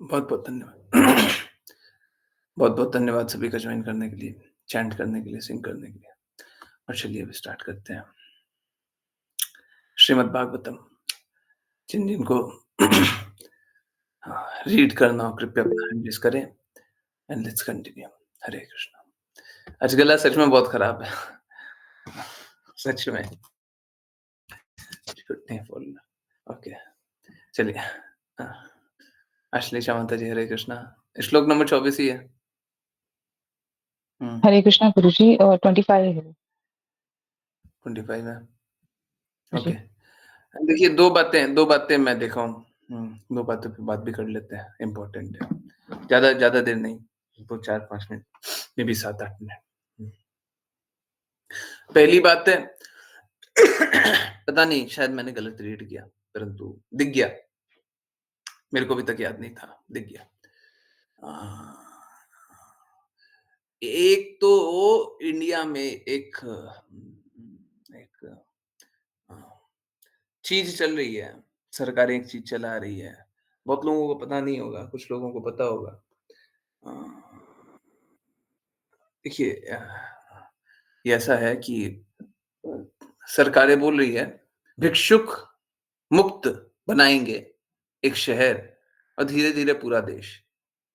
बहुत-बहुत धन्यवाद। बहुत-बहुत धन्यवाद सभी का जॉइन करने के लिए, चैंट करने के लिए, सिंग करने के लिए। और चलिए अभी स्टार्ट करते हैं। श्रीमद् भागवतम जिन-जिनको रीड करना हो कृपया अपना हैंड रेज़ करें एंड लेट्स कंटिन्यू। हरे कृष्णा। आज गला सच में बहुत खराब है। सच में। छुट्टी है फुल। ओके, चलिए। अश्लेषा माता जी, हरे कृष्णा। श्लोक नंबर 24 ही है। हुँ, हरे कृष्णा गुरुजी और 25 है। 25 है। ओके। जी। देखिए 2 बातें मैं देखा हूँ। 2 बातों पे बात भी कर लेते हैं, इम्पोर्टेंट है। ज़्यादा ज़्यादा देर नहीं, 2 4-5 मिनट, मे बी 7-8 मिनट। हुँ। पहली बात है पता नहीं शायद मैंने गलत रीड किया, परंतु दिख गया। मेरे को अभी तक याद नहीं था, दिख गया। अ, एक तो इंडिया में एक अ, चीज़ चल रही है, सरकारें एक चीज़ चला रही है। बहुत लोगों को पता नहीं होगा, कुछ लोगों को पता होगा। अ, देखिए ये ऐसा है कि सरकारें बोल रही है, भिक्षुक मुक्त बनाएँगे एक शहर और धीरे-धीरे पूरा देश।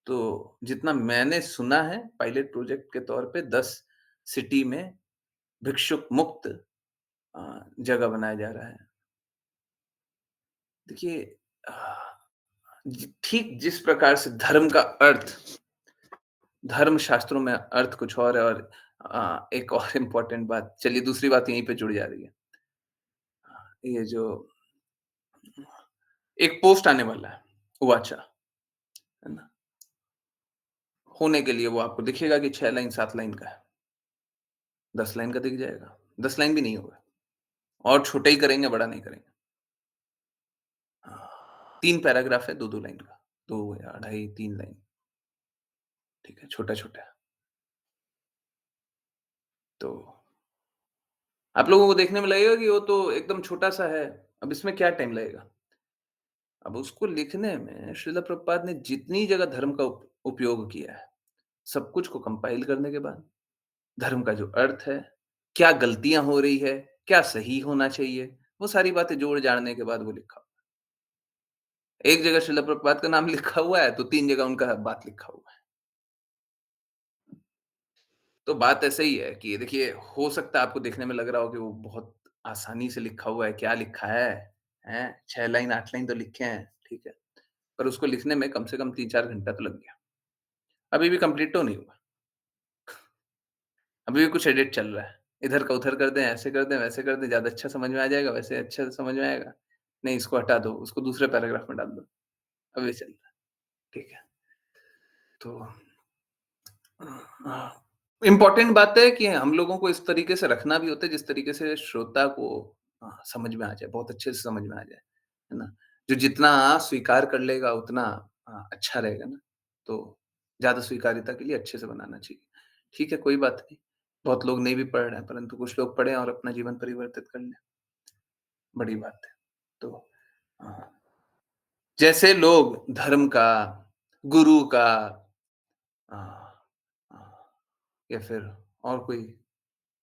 तो जितना मैंने सुना है पायलट प्रोजेक्ट के तौर पे 10 सिटी में भिक्षुक मुक्त जगह बनाया जा रहा है। देखिए अ, ज ठीक जिस प्रकार से धर्म शास्त्रों में अर्थ कुछ और है और एक और इम्पोर्टेंट बात चलिए दूसरी बात यहीं पे जुड़ जा रही है। ये जो एक पोस्ट आने वाला है, वाचा, है ना? होने के लिए वो आपको दिखेगा कि 6 लाइन 7 लाइन का है, 10 लाइन का दिख जाएगा, 10 लाइन भी नहीं होगा और छोटा ही करेंगे, बड़ा नहीं करेंगे। हाँ, 3 पैराग्राफ है 2-2 लाइन का, 2 या ढाई 3 लाइन, ठीक है, छोटा-छोटा है। तो आप लोगों को देखने में लगेगा कि वो तो एकदम छोटा-सा है, अब इसमें क्या टाइम लगेगा? अब उसको लिखने में श्रील प्रभुपाद ने जितनी जगह धर्म का उपयोग किया है, सब कुछ को कंपाइल करने के बाद, धर्म का जो अर्थ है, क्या गलतियाँ हो रही है, क्या सही होना चाहिए, वो सारी बातें जोड़-जाड़ने के बाद वो लिखा। एक जगह श्रील प्रभुपाद का नाम लिखा हुआ है, तो 3 जगह उनका बात लिखा हुआ है। तो बात ऐसे ही है कि देखिए, हो सकता है आपको देखने में लग रहा हो कि वो बहुत आसानी से लिखा हुआ है, क्या लिखा है? हैं? 6 लाइन, 8 लाइन तो लिखे हैं, ठीक है। पर उसको लिखने में कम से कम 3-4 घंटा तो लग गया। अभी भी कंप्लीट तो नहीं हुआ। अभी भी कुछ एडिट चल रहा है। इधर का उधर कर दें, ऐसे कर दें, वैसे कर दें, ज़्यादा अच्छा समझ में आ जाएगा, वैसे अच्छे से समझ में आएगा। नहीं इसको हटा दो, उसको दूसरे पैराग्राफ में डाल दो। अभी चल रहा है, ठीक है। तो इम्पोर्टेंट बात है कि हम लोगों को इस तरीके से रखना भी होता है, जिस तरीके से श्रोता को समझ में आ जाए, बहुत अच्छे से समझ में आ जाए, है ना? जो जितना स्वीकार कर लेगा उतना अच्छा रहेगा ना, तो ज़्यादा स्वीकार्यता के लिए अच्छे से बनाना चाहिए। ठीक है, कोई बात नहीं, बहुत लोग नहीं भी पढ़ रहे हैं, परंतु कुछ लोग पढ़ें और अपना जीवन परिवर्तित कर लें, बड़ी बात है। तो अ, जैसे लोग धर्म का, गुरु का अ अ, या फिर और कोई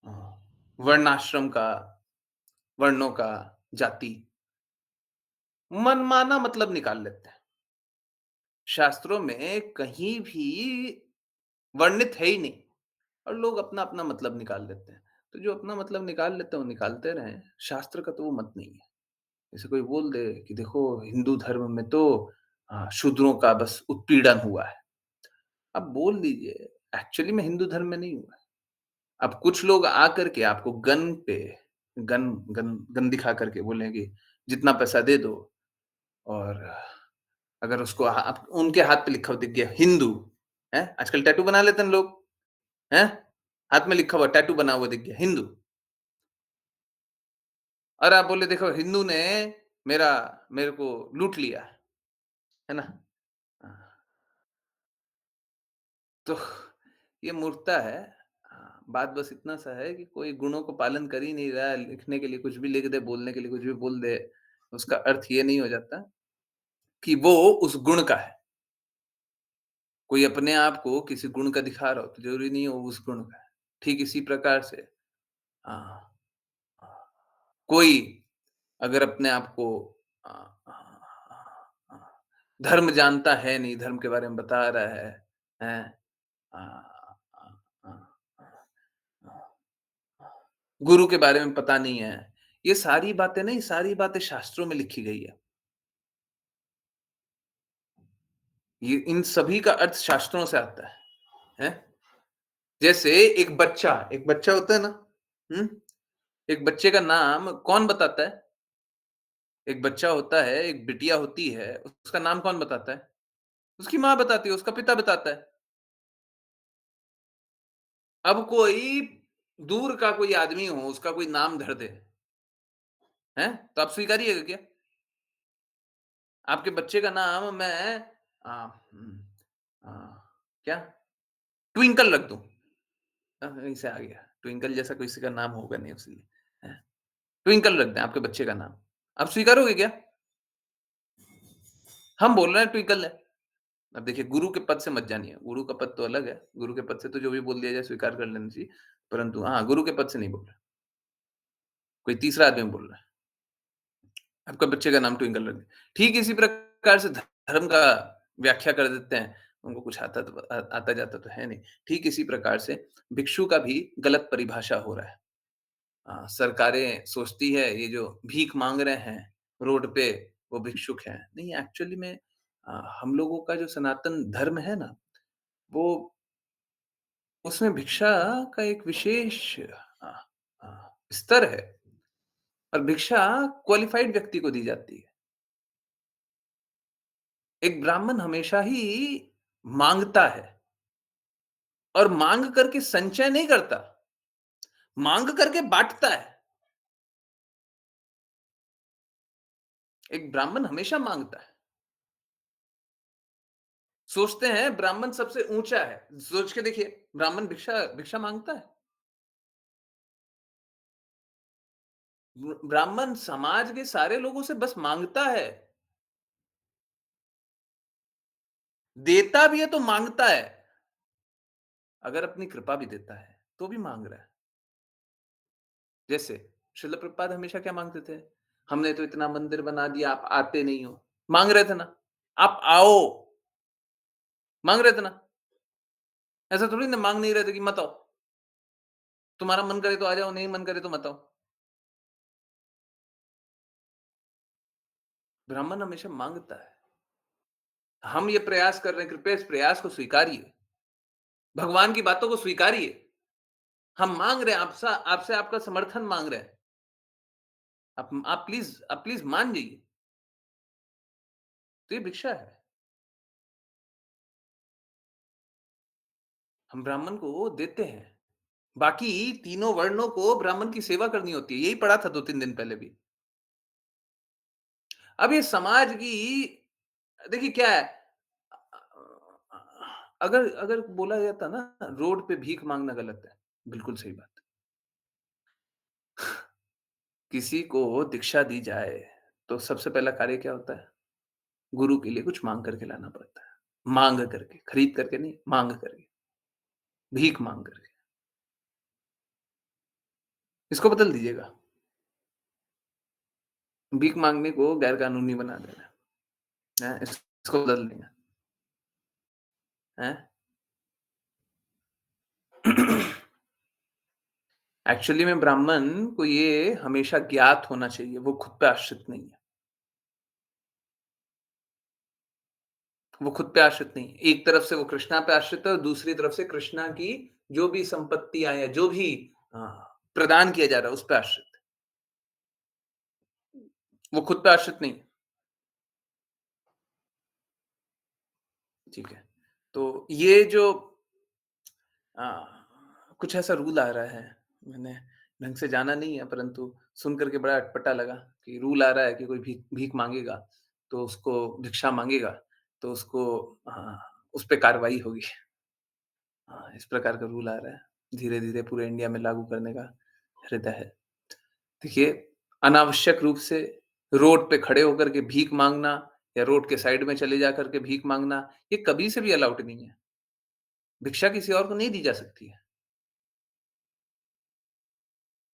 अ, वर्णाश्रम का, वर्णों का, जाति, मनमाना मतलब निकाल लेते हैं। शास्त्रों में कहीं भी वर्णित है ही नहीं और लोग अपना-अपना मतलब निकाल लेते हैं। तो जो अपना मतलब निकाल लेते हैं, वो निकालते रहें, शास्त्र का तो वो मत नहीं है। जैसे कोई बोल दे कि देखो हिंदू धर्म में तो शूद्रों का बस उत्पीड़न हुआ है। आप बोल दीजिए, एक्चुअली में हिंदू धर्म में नहीं हुआ है। अब कुछ लोग आकर के आपको गन पे गन गन गन दिखा करके बोलेंगे, जितना पैसा दे दो और अगर उसको आप उनके हाथ पे लिखा हुआ दिख गया हिंदू, हैं? आजकल टैटू बना लेते हैं लोग, हैं? हाथ में लिखा हुआ टैटू बना हुआ दिख गया हिंदू और आप बोले देखो हिंदू ने मेरा मेरे को लूट लिया, है ना? तो ये मूर्खता है। बात बस इतना सा है कि कोई गुणों को पालन कर ही नहीं रहा है, लिखने के लिए कुछ भी लिख दे, बोलने के लिए कुछ भी बोल दे, उसका अर्थ ये नहीं हो जाता कि वो उस गुण का है। कोई अपने आप को किसी गुण का दिखा रहा हो, तो ज़रूरी नहीं है वो उस गुण का है। ठीक इसी प्रकार से हाँ, हाँ, कोई अगर अपने आप को अ अ अ, धर्म जानता है नहीं, धर्म के बारे में बता रहा है, हैं? अ अ अ अ अ, गुरु के बारे में पता नहीं है। ये सारी बातें नहीं, सारी बातें शास्त्रों में लिखी गई है। ये इन सभी का अर्थ शास्त्रों से आता है, हैं? जैसे एक बच्चा होता है ना, हुँ? एक बच्चे का नाम कौन बताता है? एक बच्चा होता है, एक बिटिया होती है, उसका नाम कौन बताता है? उसकी माँ बताती है, उसका पिता बताता है। अब कोई दूर का कोई आदमी हो, उसका कोई नाम धर दे, हैं? तो आप स्वीकारिएगा क्या? आपके बच्चे का नाम मैं अ, हुँ, अ, क्या? ट्विंकल रख दूँ। यहीं से आ गया। ट्विंकल जैसा किसी का नाम होगा नहीं इसलिए, हैं? ट्विंकल रख दें आपके बच्चे का नाम। आप स्वीकारोगे क्या? हम बोल रहे हैं ट्विंकल है। अब देखिए गुरु के पद से मत जानिए, गुरु का पद तो अलग है। गुरु के पद से तो जो भी बोल दिया जाए स्वीकार कर लेना चाहिए। परंतु हाँ, गुरु के पद से नहीं बोल रहे। कोई तीसरा आदमी बोल रहा है। आपका बच्चे का नाम ट्विंकल रख दें। ठीक इसी प्रकार से धर्म का व्याख्या कर देते हैं। उनको कुछ आता-जाता तो है नहीं। ठीक इसी प्रकार से भिक्षु का भी गलत परिभाषा हो रहा है। सरकारें सोचती है ये जो भीख माँग रहे हैं रोड पे वो भिक्षुक हैं। नहीं एक्चुअली में हम लोगों का जो सनातन धर्म है ना, वो उसमें भिक्षा का एक विशेष अ स्तर है और भिक्षा क्वालिफ़ाइड व्यक्ति को दी जाती है। एक ब्राह्मण हमेशा ही माँगता है और माँग करके संचय नहीं करता, माँग करके बाँटता है। एक ब्राह्मण हमेशा माँगता है। सोचते हैं ब्राह्मण सबसे ऊँचा है। सोच के देखिए, ब्राह्मण भिक्षा भिक्षा माँगता है। ब्राह्मण समाज के सारे लोगों से बस माँगता है। देता भी है तो माँगता है। अगर अपनी कृपा भी देता है, तो भी माँग रहा है। जैसे श्रील प्रभुपाद हमेशा क्या माँगते थे? हमने तो इतना मंदिर बना दिया, आप आते नहीं हो। माँग रहे थे ना, आप आओ, माँग रहे थे ना। ऐसा थोड़ी ना माँग नहीं रहे थे कि मत आओ। तुम्हारा मन करे तो आ जाओ, नहीं मन करे तो मत आओ। ब्राह्मण हमेशा माँगता है। हम ये प्रयास कर रहे हैं, कृपया इस प्रयास को स्वीकारिए। भगवान की बातों को स्वीकारिए। हम माँग रहे हैं आपसे आपका समर्थन माँग रहे हैं। आप प्लीज़ मान जाइए। तो ये भिक्षा है। हम ब्राह्मण को देते हैं। बाकी तीनों वर्णों को ब्राह्मण की सेवा करनी होती है। यही पढ़ा था 2-3 दिन पहले भी। अब ये समाज की देखिए क्या है अगर अगर बोला जाता ना रोड पे भीख माँगना गलत है। बिल्कुल सही बात। किसी को दीक्षा दी जाए, तो सबसे पहला कार्य क्या होता है? गुरु के लिए कुछ माँग करके लाना पड़ता है। माँग करके, खरीद करके नहीं, माँग करके, भीख माँग करके। इसको बदल दीजिएगा। भीख माँगने को गैर कानूनी बना देना, हैं? इसको बदल देंगे, हैं? एक्चुअली में ब्राह्मण को ये हमेशा ज्ञात होना चाहिए, वो खुद पे आश्रित नहीं है। वो खुद पे आश्रित नहीं है। एक तरफ से वो कृष्णा पे आश्रित है और दूसरी तरफ से कृष्णा की जो भी संपत्तियाँ या जो भी अ, प्रदान किया जा रहा है, उस पे आश्रित है। वो खुद पे आश्रित नहीं है। ठीक है। तो ये जो अ, कुछ ऐसा रूल आ रहा है, मैंने ढंग से जाना नहीं है परंतु सुन कर के बड़ा अटपटा लगा कि रूल आ रहा है कि कोई भीख भीख माँगेगा, तो उसको भिक्षा माँगेगा, तो उसको उस पे कार्रवाई होगी। इस प्रकार का रूल आ रहा है। धीरे-धीरे पूरे इंडिया में लागू करने का हृदय है। देखिए, अनावश्यक रूप से रोड पे खड़े होकर के भीख माँगना या रोड के साइड में चले जा कर के भीख माँगना, ये कभी से भी अलाउड नहीं है। भिक्षा किसी और को नहीं दी जा सकती है।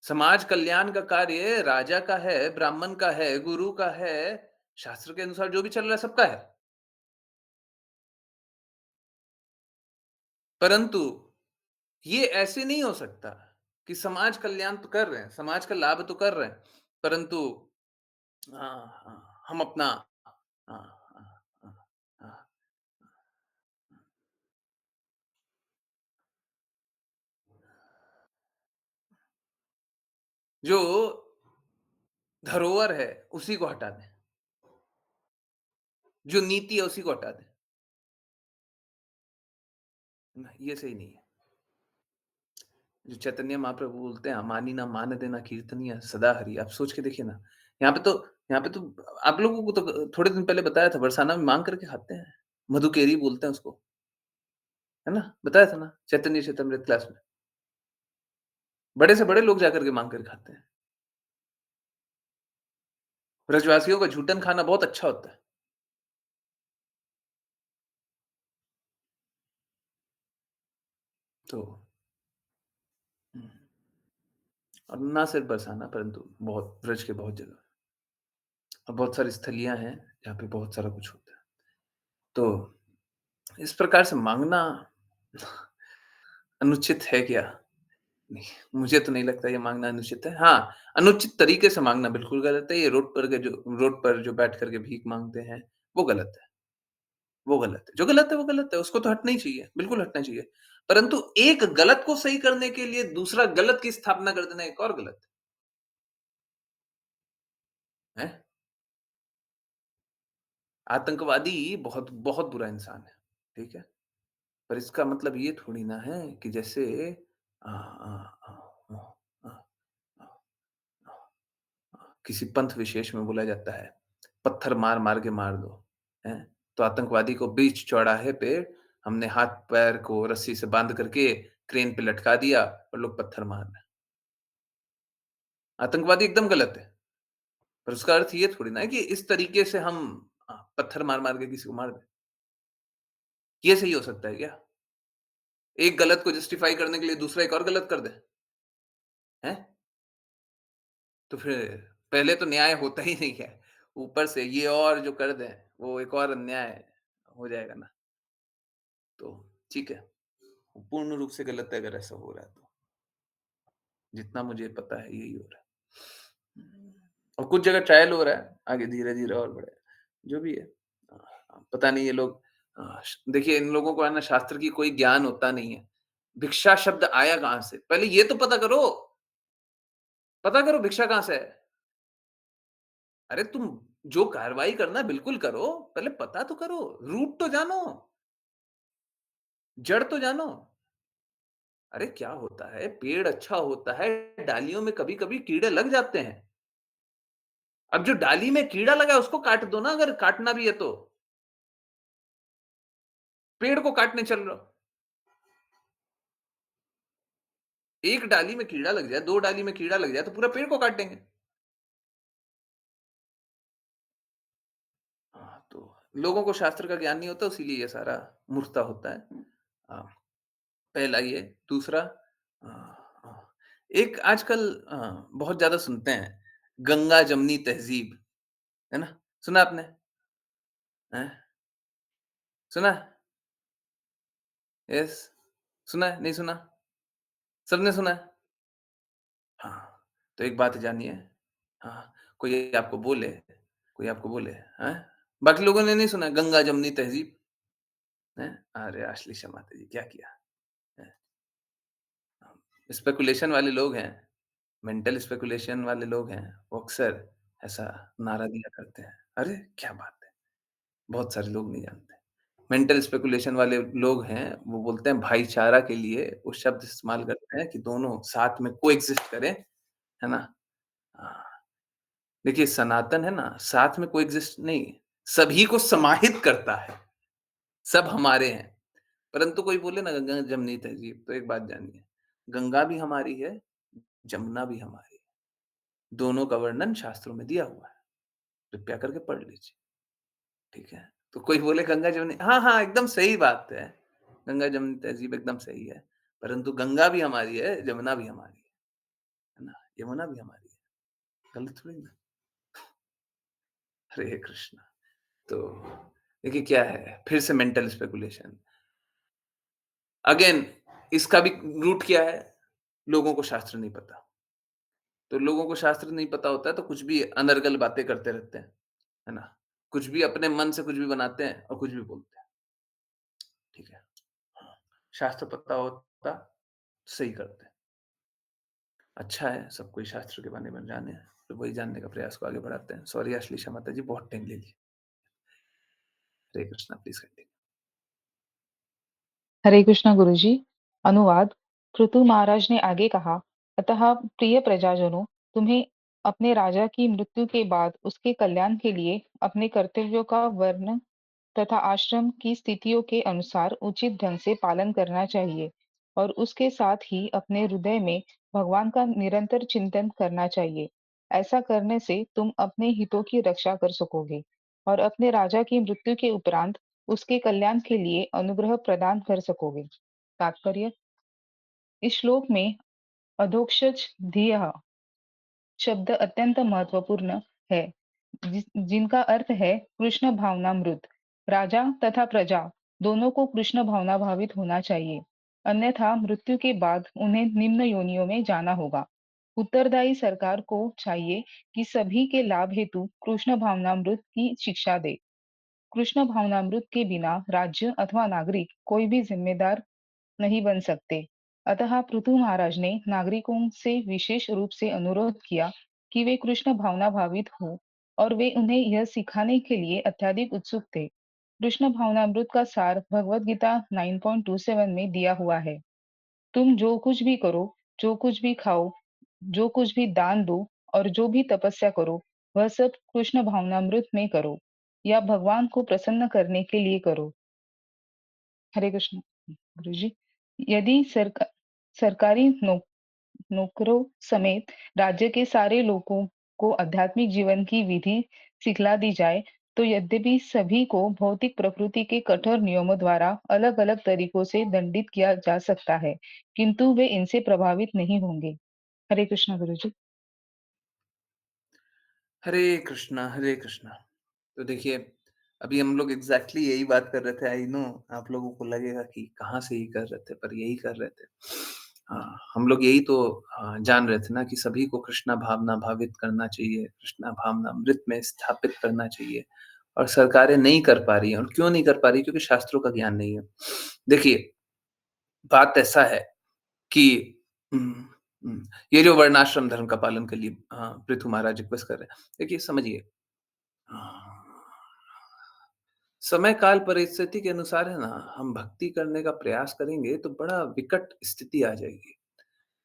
समाज कल्याण का कार्य राजा का है, ब्राह्मण का है, गुरु का है, शास्त्र के अनुसार जो भी चल रहा है सबका है। परंतु ये ऐसे नहीं हो सकता कि समाज कल्याण तो कर रहे हैं, समाज का लाभ तो कर रहे हैं, परंतु हाँ, हाँ, हम अपना हाँ, हाँ, हाँ, हाँ। जो धरोहर है, उसी को हटा दें। जो नीति है, उसी को हटा दें। ना, ये सही नहीं है। जो चैतन्य महाप्रभु बोलते हैं, "मानी ना मान देना कीर्तनिया सदा हरि।" आप सोच के देखिए ना, यहाँ पे तो यहाँ पे तो आप लोगों को तो थोड़े दिन पहले बताया था, बरसाना में माँग करके खाते हैं। मधुकेरी बोलते हैं उसको, है ना? बताया था ना, चैतन्य चेतामृत क्लास में। बड़े से बड़े लोग जाकर के माँग कर खाते हैं। ब्रजवासियों का जूठन खाना बहुत अच्छा होता है। तो हुँ, और ना सिर्फ बरसाना परंतु बहुत ब्रज के बहुत जगह और बहुत सारी स्थलियाँ हैं, जहाँ पे बहुत सारा कुछ होता है। तो इस प्रकार से माँगना अनुचित है क्या? नहीं, मुझे तो नहीं लगता ये माँगना अनुचित है। हाँ, अनुचित तरीके से माँगना बिल्कुल गलत है। ये रोड पर जो बैठ कर के भीख माँगते हैं, वो गलत है, वो गलत है। जो गलत है, वो गलत है, उसको तो हटना ही चाहिए, बिल्कुल हटना चाहिए। परंतु एक गलत को सही करने के लिए दूसरा गलत की स्थापना कर देना एक और गलत है। हैं? आतंकवादी बहुत बहुत बुरा इंसान है, ठीक है? पर इसका मतलब ये थोड़ी ना है कि जैसे अ अ अ अ अ अ किसी पंथ विशेष में बोला जाता है, पत्थर मार-मार के मार दो, हैं? तो आतंकवादी को बीच चौराहे पे हमने हाथ-पैर को रस्सी से बाँध करके क्रेन पे लटका दिया और लोग पत्थर मार रहे हैं। आतंकवादी एकदम गलत है, पर उसका अर्थ ये थोड़ी ना है कि इस तरीके से हम पत्थर मार-मार के किसी को मार दें। ये सही हो सकता है क्या? एक गलत को जस्टिफाई करने के लिए दूसरा एक और गलत कर दें, हैं? तो फिर पहले तो न्याय होता ही नहीं है। ऊपर से ये और जो कर दें, वो एक और अन्याय हो जाएगा ना। तो ठीक है, पूर्ण रूप से गलत है अगर ऐसा हो रहा है तो। जितना मुझे पता है यही हो रहा है। और कुछ जगह ट्रायल हो रहा है, आगे धीरे-धीरे और बढ़ेगा। जो भी है पता नहीं ये लोग देखिए इन लोगों को है ना शास्त्र की कोई ज्ञान होता नहीं है। भिक्षा शब्द आया कहाँ से? पहले ये तो पता करो भिक्षा कहाँ से है? अरे तुम जो कार्रवाई करना है बिल्कुल करो, पहले पता तो करो, रूट तो जानो, जड़ तो जानो। अरे क्या होता है, पेड़ अच्छा होता है, डालियों में कभी-कभी कीड़े लग जाते हैं। अब जो डाली में कीड़ा लगा है उसको काट दो ना अगर काटना भी है तो। पेड़ को काटने चल रहे हो। एक डाली में कीड़ा लग जाए, 2 डाली में कीड़ा लग जाए तो पूरा पेड़ को काट देंगे। हाँ, तो लोगों को शास्त्र का ज्ञान नहीं होता इसीलिए ये सारा मूर्खता होता है। हाँ, पहला ये, दूसरा अ एक आजकल बहुत ज़्यादा सुनते हैं, गंगा-जमनी तहज़ीब, है ना? सुना आपने? हैं? सुना? यस, सुना है, नहीं सुना? सबने सुना है? हाँ, तो एक बात जानिए हाँ, कोई आपको बोले, हैं? बाकी लोगों ने नहीं सुना गंगा-जमनी तहज़ीब, हैं? अरे! आश्लेषा माता जी क्या किया? हैं? स्पेकुलेशन वाले लोग हैं, मेंटल स्पेकुलेशन वाले लोग हैं, वो अक्सर ऐसा नारा दिया करते हैं। अरे! क्या बात है! बहुत सारे लोग नहीं जानते। मेंटल स्पेकुलेशन वाले लोग हैं, वो बोलते हैं भाईचारा के लिए वो शब्द इस्तेमाल करते हैं कि दोनों साथ में कोएग्ज़िस्ट करें, है ना? हाँ, देखिए सनातन है ना, साथ में कोएग्ज़िस्ट नहीं, सभी को समाहित करता है, सब हमारे हैं। परंतु कोई बोले ना गंगा जमनी तहज़ीब, तो एक बात जानिए, गंगा भी हमारी है, जमुना भी हमारी है। दोनों का वर्णन शास्त्रों में दिया हुआ है, कृपया करके पढ़ लीजिए, ठीक है? तो कोई बोले गंगा जमुनी हाँ, हाँ, एकदम सही बात है। गंगा जमुनी तहज़ीब एकदम सही है, परंतु गंगा भी हमारी है, जमुना भी हमारी है ना? यमुना भी हमारी है, गलत थोड़ी ना। हरे कृष्ण। तो देखिए क्या है, फिर से मेंटल स्पेकुलेशन। अगेन इसका भी रूट क्या है? लोगों को शास्त्र नहीं पता। तो लोगों को शास्त्र नहीं पता होता है तो कुछ भी अनर्गल बातें करते रहते हैं, है ना? कुछ भी अपने मन से कुछ भी बनाते हैं और कुछ भी बोलते हैं, ठीक है? हाँ, शास्त्र पता होता, सही करते हैं। अच्छा है, सब कोई शास्त्र के बारे में जाने, तो वही जानने का प्रयास को आगे बढ़ाते हैं। सॉरी अश्लीषा माता जी, बहुत टाइम ले लिया। हरे कृष्णा, प्लीज़ कंटिन्यू। हरे कृष्णा गुरुजी। अनुवाद। पृथु महाराज ने आगे कहा, अतः प्रिय प्रजाजनों, तुम्हें अपने राजा की मृत्यु के बाद उसके कल्याण के लिए अपने कर्तव्यों का वर्ण तथा आश्रम की स्थितियों के अनुसार उचित ढंग से पालन करना चाहिए और उसके साथ ही अपने हृदय में भगवान का निरंतर चिंतन करना चाहिए। ऐसा करने से तुम अपने हितों की रक्षा कर सकोगे और अपने राजा की मृत्यु के उपरांत उसके कल्याण के लिए अनुग्रह प्रदान कर सकोगे। तात्पर्य। इस श्लोक में अधोक्षज धियः शब्द अत्यंत महत्वपूर्ण है, जिनका अर्थ है कृष्ण भावनामृत। राजा तथा प्रजा दोनों को कृष्ण भावना भावित होना चाहिए, अन्यथा मृत्यु के बाद उन्हें निम्न योनियों में जाना होगा। उत्तरदायी सरकार को चाहिए कि सभी के लाभ हेतु कृष्ण भावनामृत की शिक्षा दे। कृष्ण भावनामृत के बिना राज्य अथवा नागरिक कोई भी जिम्मेदार नहीं बन सकते। अतः पृथु महाराज ने नागरिकों से विशेष रूप से अनुरोध किया कि वे कृष्ण भावना भावित हो और वे उन्हें यह सिखाने के लिए अत्यधिक उत्सुक थे। कृष्ण भावनामृत का सार भगवत गीता 9.27 में दिया हुआ है। तुम जो कुछ भी करो, जो कुछ भी खाओ, जो कुछ भी दान दो और जो भी तपस्या करो, वह सब कृष्ण भावनामृत में करो या भगवान को प्रसन्न करने के लिए करो। हरे कृष्ण गुरुजी। यदि सरकारी नौकरों समेत राज्य के सारे लोगों को आध्यात्मिक जीवन की विधि सिखला दी जाए, तो यद्यपि सभी को भौतिक प्रकृति के कठोर नियमों द्वारा अलग-अलग तरीकों से दंडित किया जा सकता है, किंतु वे इनसे प्रभावित नहीं होंगे। हरे कृष्णा गुरुजी। हरे कृष्णा, हरे कृष्णा। तो देखिए, अभी हम लोग एग्ज़ैक्टली यही बात कर रहे थे। आई नो आप लोगों को लगेगा कि कहाँ से ये कर रहे थे, पर यही कर रहे थे। हाँ, हम लोग यही तो जान रहे थे ना कि सभी को कृष्णा भावना भावित करना चाहिए, कृष्णा भावनामृत में स्थापित करना चाहिए और सरकारें नहीं कर पा रही हैं और क्यों नहीं कर पा रही? क्योंकि शास्त्रों का ज्ञान नहीं है। देखिए, बात ऐसा है कि हुँ, हुँ, ये जो वर्णाश्रम धर्म का पालन के लिए पृथु महाराज रिक्वेस्ट कर रहे हैं। देखिए समझिए समय काल परिस्थिति के अनुसार है ना, हम भक्ति करने का प्रयास करेंगे तो बड़ा विकट स्थिति आ जाएगी।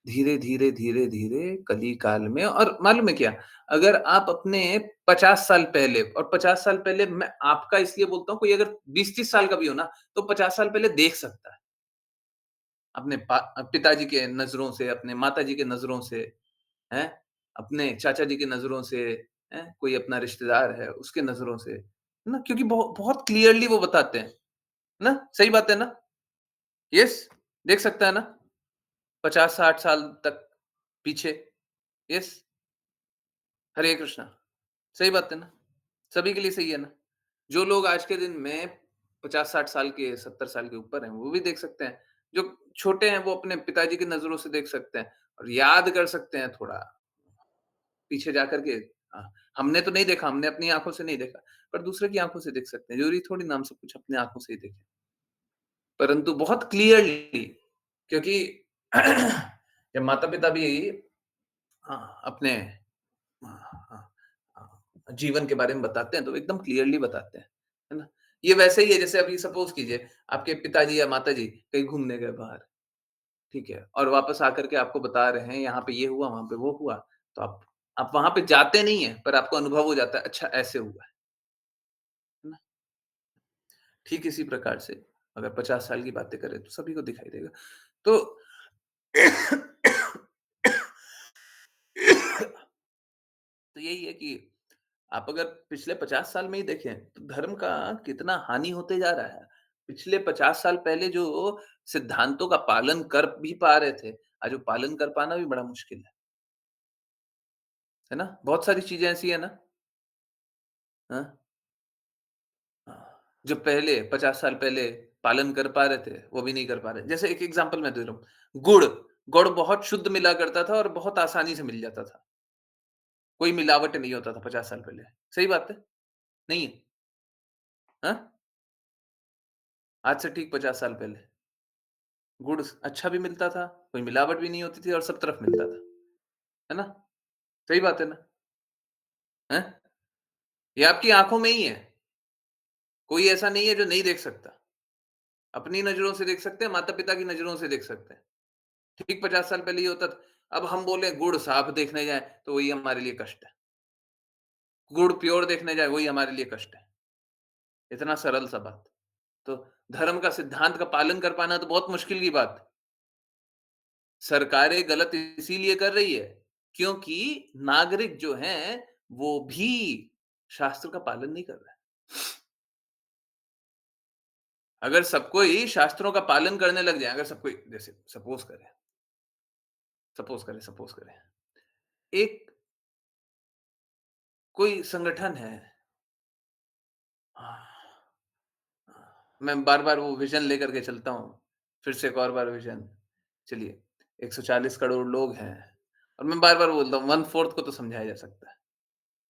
धीरे-धीरे, धीरे-धीरे कली काल में और मालूम है क्या? अगर आप अपने 50 साल पहले और 50 साल पहले मैं आपका इसलिए बोलता हूँ, कोई अगर 20-30 साल का भी हो ना, तो 50 साल पहले देख सकता है। अपने पिताजी के नज़रों से, अपने माताजी के नज़रों से, हैं? अपने चाचा जी की नज़रों से, हैं? कोई अपना रिश्तेदार है, उसके नज़रों से, है ना? क्योंकि बहुत क्लियरली वो बताते हैं, ना? सही बात है ना? यस? देख सकता है ना? 50-60 साल तक पीछे, यस? हरे कृष्णा, सही बात है ना? सभी के लिए सही है ना? जो लोग आज के दिन में 50-60 साल के, 70 साल के ऊपर हैं, वो भी देख सकते हैं। जो छोटे हैं, वो अपने पिताजी की नज़रों से देख सकते हैं और याद कर सकते हैं थोड़ा। पीछे जाकर के हमने तो नहीं देखा, हमने अपनी आँखों से नहीं देखा, पर दूसरे की आँखों से देख सकते हैं। ज़रूरी थोड़ी ना हम सब कुछ अपनी आँखों से ही देखें, परंतु बहुत क्लियरली क्योंकि जब माता-पिता भी अपने जीवन के बारे में बताते हैं, तो एकदम क्लियरली बताते हैं, है ना? ये वैसे ही है जैसे अभी सपोज़ कीजिए, आपके पिताजी या माताजी कहीं घूमने गए बाहर, ठीक है? और वापस आकर के आपको बता रहे हैं, यहाँ पे ये हुआ, वहाँ पे वो हुआ, तो आप वहाँ पे जाते नहीं हैं, पर आपको अनुभव हो जाता है, अच्छा ऐसे हुआ है ना? ठीक इसी प्रकार से अगर 50 साल की बातें करें, तो सभी को दिखाई देगा। तो तो यही है कि आप अगर पिछले 50 साल में ही देखें, तो धर्म का कितना हानि होते जा रहा है। पिछले 50 साल पहले जो सिद्धांतों का पालन कर भी पा रहे थे, आज वो पालन कर पाना भी बड़ा मुश्किल है ना? बहुत सारी चीज़ें ऐसी है ना, हाँ? हाँ, जो पहले 50 साल पहले पालन कर पा रहे थे, वो भी नहीं कर पा रहे। जैसे एक एग्ज़ाम्पल मैं दे रहा हूँ, गुड़, गुड़ बहुत शुद्ध मिला करता था और बहुत आसानी से मिल जाता था। कोई मिलावट नहीं होता था 50 साल पहले। सही बात है? नहीं है? हाँ? आज से ठीक 50 साल पहले। गुड़ अच्छा भी मिलता था, कोई मिलावट भी नहीं होती थी और सब तरफ मिलता था। है ना? सही बात है ना? हैं? ये आपकी आँखों में ही है। कोई ऐसा नहीं है जो नहीं देख सकता। अपनी नज़रों से देख सकते हैं, माता-पिता की नज़रों से देख सकते हैं। ठीक 50 साल पहले ये होता था। अब हम बोले गुड़ साफ देखने जाएँ, तो वही हमारे लिए कष्ट है। गुड़ प्योर देखने जाएँ, वही हमारे लिए कष्ट है। इतना सरल सा बात। तो धर्म का सिद्धांत का पालन कर पाना तो बहुत मुश्किल की बात है। सरकारें गलत इसीलिए कर रही है, क्योंकि नागरिक जो हैं, वो भी शास्त्र का पालन नहीं कर रहे हैं। अगर सब कोई शास्त्रों का पालन करने लग जाए, अगर सब कोई जैसे सपोज़ करें, एक कोई संगठन है, मैं बार-बार वो विज़न लेकर के चलता हूँ, फिर से एक और बार विज़न, चलिए 140 करोड़ लोग हैं और मैं बार-बार बोलता हूँ 1/4 को तो समझाया जा सकता है,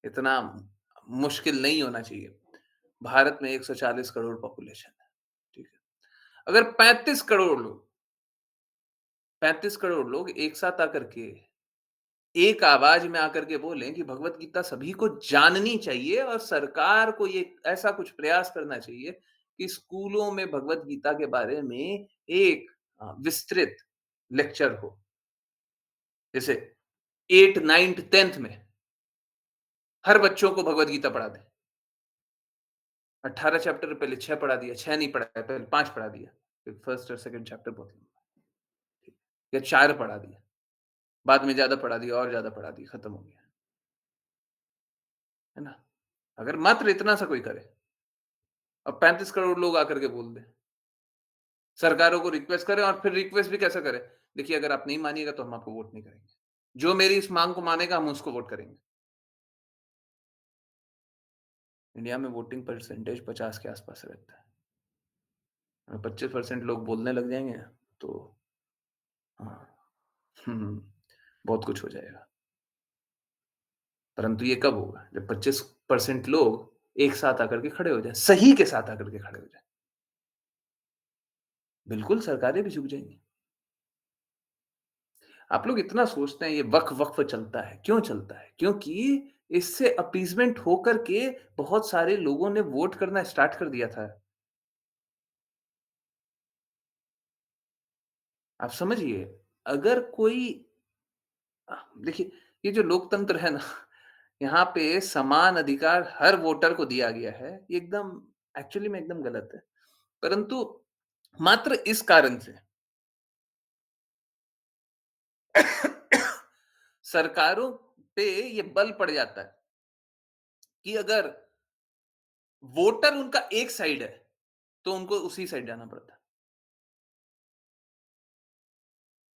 इतना मुश्किल नहीं होना चाहिए। भारत में 140 करोड़ पॉपुलेशन है, ठीक है? अगर 35 करोड़ लोग एक साथ आकर के एक आवाज में आकर के बोलें कि भगवत गीता सभी को जाननी चाहिए और सरकार को ये ऐसा कुछ प्रयास करना चाहिए कि स्कूलों में भगवत गीता के बारे में एक विस्तृत लेक्चर हो। जैसे 8, 9th, 10th में हर बच्चों को भगवत गीता पढ़ा दें। 18 चैप्टर पहले 6 पढ़ा दिया, 6 नहीं पढ़ाया, पहले 5 पढ़ा दिया। फिर फर्स्ट और सेकंड चैप्टर बहुत लंबा है, या 4 पढ़ा दिया। बाद में ज़्यादा पढ़ा दिया और ज़्यादा पढ़ा दिया, खत्म हो गया। है ना? अगर मात्र इतना सा कोई करे और 35 करोड़ लोग आकर के बोल दें, सरकारों को रिक्वेस्ट करें और फिर रिक्वेस्ट भी कैसे करें? देखिए अगर आप नहीं मानिएगा तो हम आपको वोट नहीं करेंगे। जो मेरी इस माँग को मानेगा हम उसको वोट करेंगे। इंडिया में वोटिंग परसेंटेज 50 के आस-पास रहता है। अगर 25% लोग बोलने लग जाएँगे तो हाँ, हुँ, बहुत कुछ हो जाएगा। परंतु ये कब होगा? जब 25% लोग एक साथ आकर के खड़े हो जाएँ, सही के साथ आकर के खड़े हो जाएँ। बिल्कुल सरकारें भी झुक जाएँगी। आप लोग इतना सोचते हैं ये वक्फ-वक्फ चलता है, क्यों चलता है? क्योंकि इससे अपीज़मेंट होकर के बहुत सारे लोगों ने वोट करना स्टार्ट कर दिया था। आप समझिए, अगर कोई देखिए, ये जो लोकतंत्र है ना, यहाँ पे समान अधिकार हर वोटर को दिया गया है, ये एकदम एक्चुअली में एकदम गलत है। परंतु मात्र इस कारण से सरकारों पे ये बल पड़ जाता है कि अगर वोटर उनका एक साइड है, तो उनको उसी साइड जाना पड़ता है।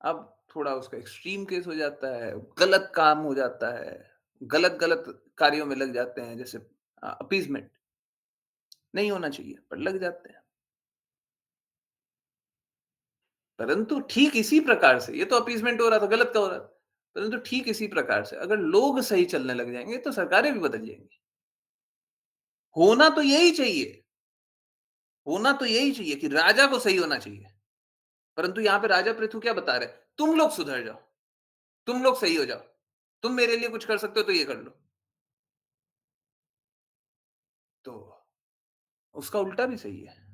अब थोड़ा उसका एक्सट्रीम केस हो जाता है, गलत काम हो जाता है, गलत-गलत कार्यों में लग जाते हैं, जैसे अपीज़मेंट नहीं होना चाहिए, पर लग जाते हैं। परंतु ठीक इसी प्रकार से ये तो अपीज़मेंट हो रहा था, गलत का हो रहा था। परंतु ठीक इसी प्रकार से अगर लोग सही चलने लग जाएँगे, तो सरकारें भी बदल जाएँगी। होना तो यही चाहिए, होना तो यही चाहिए कि राजा को सही होना चाहिए। परंतु यहाँ पे राजा पृथु क्या बता रहे हैं, तुम लोग सुधर जाओ, तुम लोग सही हो जाओ। तुम मेरे लिए कुछ कर सकते हो तो ये कर लो। तो उसका उल्टा भी सही है।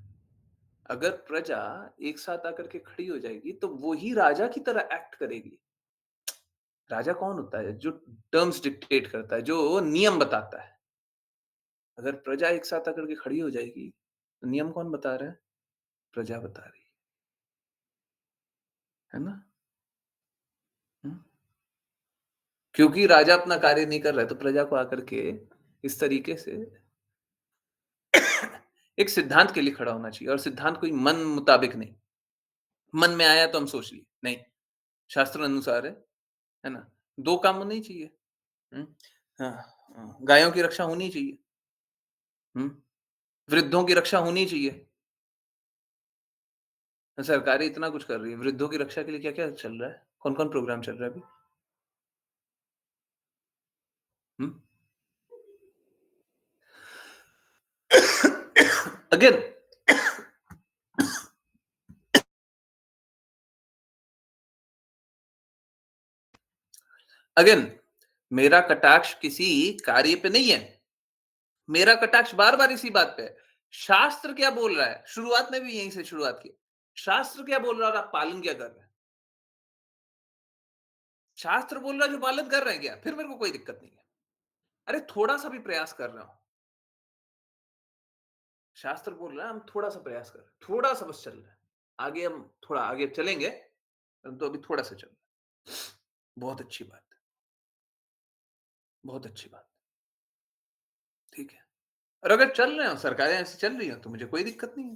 अगर प्रजा एक साथ आकर के खड़ी हो जाएगी, तो वो ही राजा की तरह एक्ट करेगी। राजा कौन होता है? जो टर्म्स डिक्टेट करता है, जो नियम बताता है। अगर प्रजा एक साथ आकर के खड़ी हो जाएगी, तो नियम कौन बता रहा है? प्रजा बता रही है ना? हुँ। क्योंकि राजा अपना कार्य नहीं कर रहा है, तो प्रजा को आकर के इस तरीके से एक सिद्धांत के लिए खड़ा होना चाहिए और सिद्धांत कोई मन मुताबिक नहीं। मन में आया तो हम सोच लिए, नहीं, शास्त्र अनुसार है ना? 2 काम होने ही चाहिए। हुँ, हाँ, गायों की रक्षा होनी चाहिए। हुँ, वृद्धों की रक्षा होनी चाहिए। सरकारें इतना कुछ कर रही है, वृद्धों की रक्षा के लिए क्या-क्या चल रहा है? कौन-कौन प्रोग्राम चल रहा है अभी? हुँ? अगेन अगेन मेरा कटाक्ष किसी कार्य पे नहीं है। मेरा कटाक्ष बार-बार इसी बात पे है। शास्त्र क्या बोल रहा है? शुरुआत में भी यहीं से शुरुआत की। शास्त्र क्या बोल रहा है और आप पालन क्या कर रहे हैं? शास्त्र बोल रहा है जो पालन कर रहे हैं क्या? फिर मेरे को कोई दिक्कत नहीं है। अरे थोड़ा-सा भी प्रयास कर रहा हूँ। शास्त्र बोल रहा है हम थोड़ा-सा प्रयास कर रहे हैं। थोड़ा-सा बस चल रहा है। आगे हम थोड़ा आगे चलेंगे, परंतु अभी थोड़ा-सा चल रहा है। बहुत अच्छी बात है, बहुत अच्छी बात है। ठीक है। और अगर चल रहे हो, सरकारें ऐसी चल रही हो तो मुझे कोई दिक्कत नहीं है।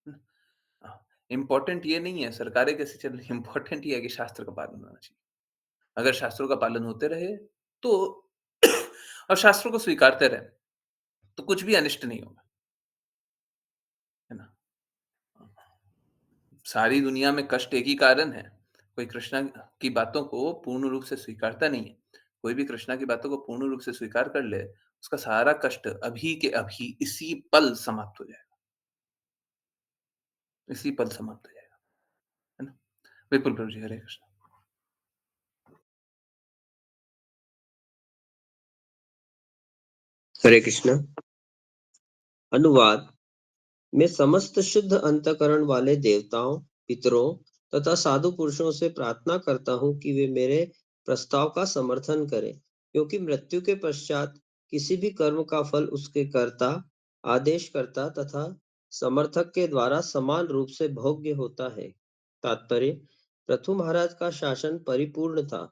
हुँ, हाँ, इम्पोर्टेंट ये नहीं है सरकारें कैसे चल रही हैं, इम्पोर्टेंट ये है कि शास्त्र का पालन होना चाहिए। अगर शास्त्रों का पालन होते रहे तो और शास्त्रों को स्वीकारते रहे, तो कुछ भी अनिष्ट नहीं होगा, है ना? सारी दुनिया में कष्ट एक ही कारण है, कोई कृष्णा की बातों को पूर्ण रूप से स्वीकारता नहीं है। कोई भी कृष्णा की बातों को पूर्ण रूप से स्वीकार कर ले, उसका सारा कष्ट अभी के अभी इसी पल समाप्त हो जाएगा, इसी पल समाप्त हो जाएगा, है ना? बिल्कुल प्रभु जी, हरे कृष्ण। हरे कृष्ण। अनुवाद। मैं समस्त शुद्ध अंतकरण वाले देवताओं, पितरों तथा साधु पुरुषों से प्रार्थना करता हूँ कि वे मेरे प्रस्ताव का समर्थन करें, क्योंकि मृत्यु के पश्चात किसी भी कर्म का फल उसके कर्ता, आदेशकर्ता तथा समर्थक के द्वारा समान रूप से भोग्य होता है। तात्पर्य: पृथु महाराज का शासन परिपूर्ण था,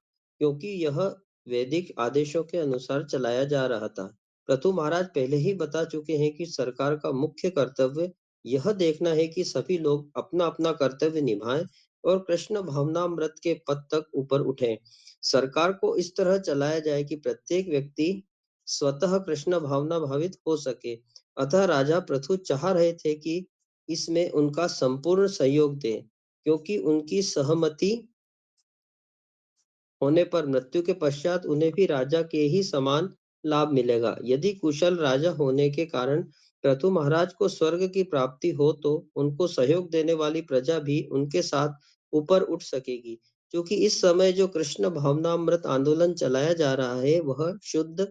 क्योंकि यह वैदिक आदेशों के अनुसार चलाया जा रहा था। पृथु महाराज पहले ही बता चुके हैं कि सरकार का मुख्य कर्तव्य यह देखना है कि सभी लोग अपना-अपना कर्तव्य निभाएं और कृष्ण भावनामृत के पद तक ऊपर उठें। सरकार को इस तरह चलाया जाए कि प्रत्येक व्यक्ति स्वतः कृष्ण भावना भावित हो सके। अतः राजा पृथु चाह रहे थे कि इसमें उनका संपूर्ण सहयोग दें, क्योंकि उनकी सहमति होने पर मृत्यु के पश्चात उन्हें भी राजा के ही समान लाभ मिलेगा। यदि कुशल राजा होने के कारण पृथु महाराज को स्वर्ग की प्राप्ति हो तो उनको सहयोग देने वाली प्रजा भी उनके साथ ऊपर उठ सकेगी। क्योंकि इस समय जो कृष्ण भावनामृत आंदोलन चलाया जा रहा है वह शुद्ध,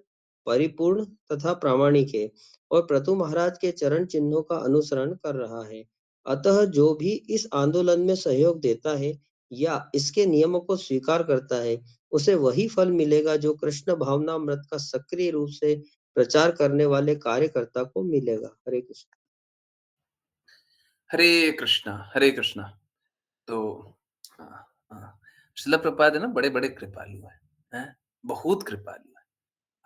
परिपूर्ण तथा प्रामाणिक है और पृथु महाराज के चरण चिन्हों का अनुसरण कर रहा है। अतः जो भी इस आंदोलन में सहयोग देता है या इसके नियमों को स्वीकार करता है, उसे वही फल मिलेगा जो कृष्ण भावनामृत का सक्रिय रूप से प्रचार करने वाले कार्यकर्ता को मिलेगा। हरे कृष्ण। हरे कृष्णा, हरे कृष्णा। तो हाँ, हाँ, श्रील प्रभुपाद है ना बड़े-बड़े कृपालु हैं? बहुत कृपालु हैं।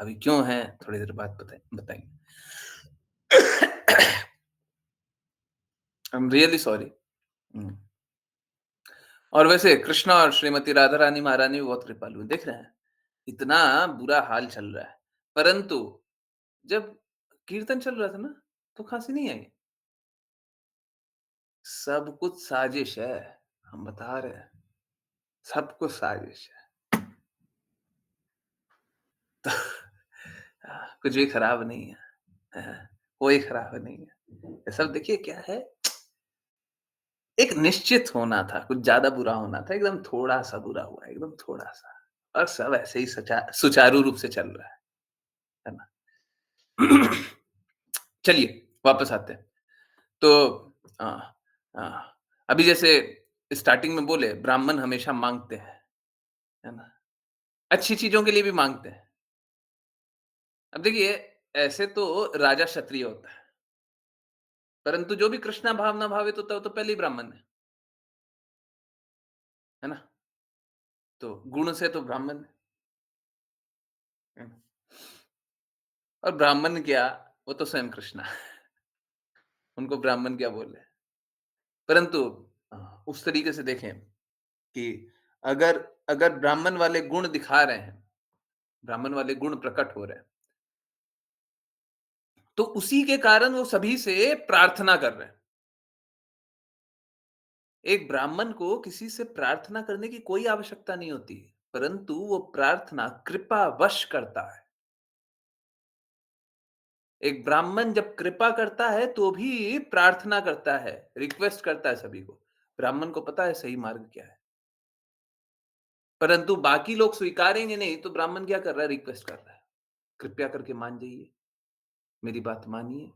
अभी क्यों हैं, थोड़ी देर बाद बताएँगे। I am really sorry. हुँ। और वैसे कृष्णा और श्रीमती राधा रानी महारानी भी बहुत कृपालु हैं, देख रहे हैं? इतना बुरा हाल चल रहा है, परंतु जब कीर्तन चल रहा था ना, तो खाँसी नहीं आई। सब कुछ साजिश है, हम बता रहे हैं, सब कुछ साजिश है। तो कुछ भी खराब नहीं है। हाँ, कोई खराब नहीं है। ये सब देखिए क्या है, एक निश्चित होना था, कुछ ज़्यादा बुरा होना था, एकदम थोड़ा-सा बुरा हुआ, एकदम थोड़ा-सा और सब ऐसे ही सुचारू रूप से चल रहा है ना? चलिए, वापस आते हैं। तो अ अ, अभी जैसे स्टार्टिंग में बोले ब्राह्मण हमेशा माँगते हैं, है ना? अच्छी चीज़ों के लिए भी माँगते हैं। अब देखिए, ऐसे तो राजा क्षत्रिय होता है, परंतु जो भी कृष्णा भावना भावित होता है, वो तो पहले ही ब्राह्मण है ना? तो गुण से तो ब्राह्मण है। और ब्राह्मण क्या, वो तो स्वयं कृष्णा है। उनको ब्राह्मण क्या बोले। परंतु उस तरीके से देखें कि अगर अगर ब्राह्मण वाले गुण दिखा रहे हैं, ब्राह्मण वाले गुण प्रकट हो रहे हैं, तो उसी के कारण वो सभी से प्रार्थना कर रहे हैं। एक ब्राह्मण को किसी से प्रार्थना करने की कोई आवश्यकता नहीं होती, परंतु वो प्रार्थना कृपावश करता है। एक ब्राह्मण जब कृपा करता है तो भी प्रार्थना करता है, रिक्वेस्ट करता है सभी को। ब्राह्मण को पता है सही मार्ग क्या है। परंतु बाकी लोग स्वीकारेंगे नहीं तो ब्राह्मण क्या कर रहा है? रिक्वेस्ट कर रहा है। कृपया करके मान जाइए, मेरी बात मानिए,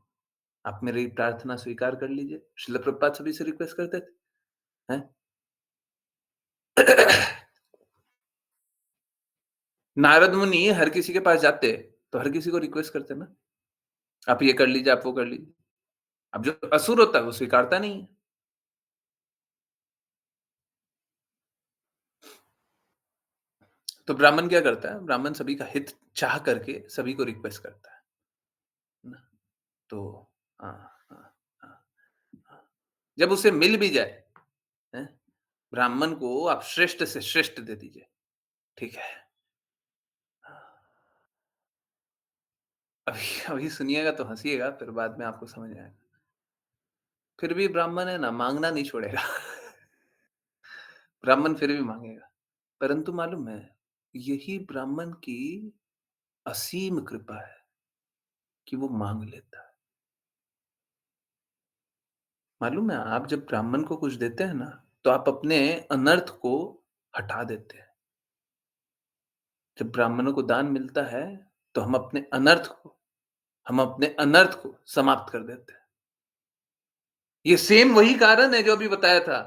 आप मेरी प्रार्थना स्वीकार कर लीजिए। श्रील प्रभुपाद सभी से रिक्वेस्ट करते थे, हैं? नारद मुनि हर किसी के पास जाते, तो हर किसी को रिक्वेस्ट करते ना, आप ये कर लीजिए, आप वो कर लीजिए। अब जो असुर होता है वो स्वीकारता नहीं है। तो ब्राह्मण क्या करता है? ब्राह्मण सभी का हित चाह करके सभी को रिक्वेस्ट करता है ना? तो हाँ, हाँ, हाँ, हाँ। जब उसे मिल भी जाए, हैं? ब्राह्मण को आप श्रेष्ठ से श्रेष्ठ दे दीजिए, ठीक है? अभी अभी सुनिएगा तो हँसिएगा, फिर बाद में आपको समझ आएगा। फिर भी ब्राह्मण है ना, माँगना नहीं छोड़ेगा। ब्राह्मण फिर भी माँगेगा। परंतु मालूम है, यही ब्राह्मण की असीम कृपा है कि वो माँग लेता है। मालूम है, आप जब ब्राह्मण को कुछ देते हैं ना, तो आप अपने अनर्थ को हटा देते हैं। जब ब्राह्मणों को दान मिलता है, तो हम अपने अनर्थ को समाप्त कर देते हैं। ये सेम वही कारण है जो अभी बताया था,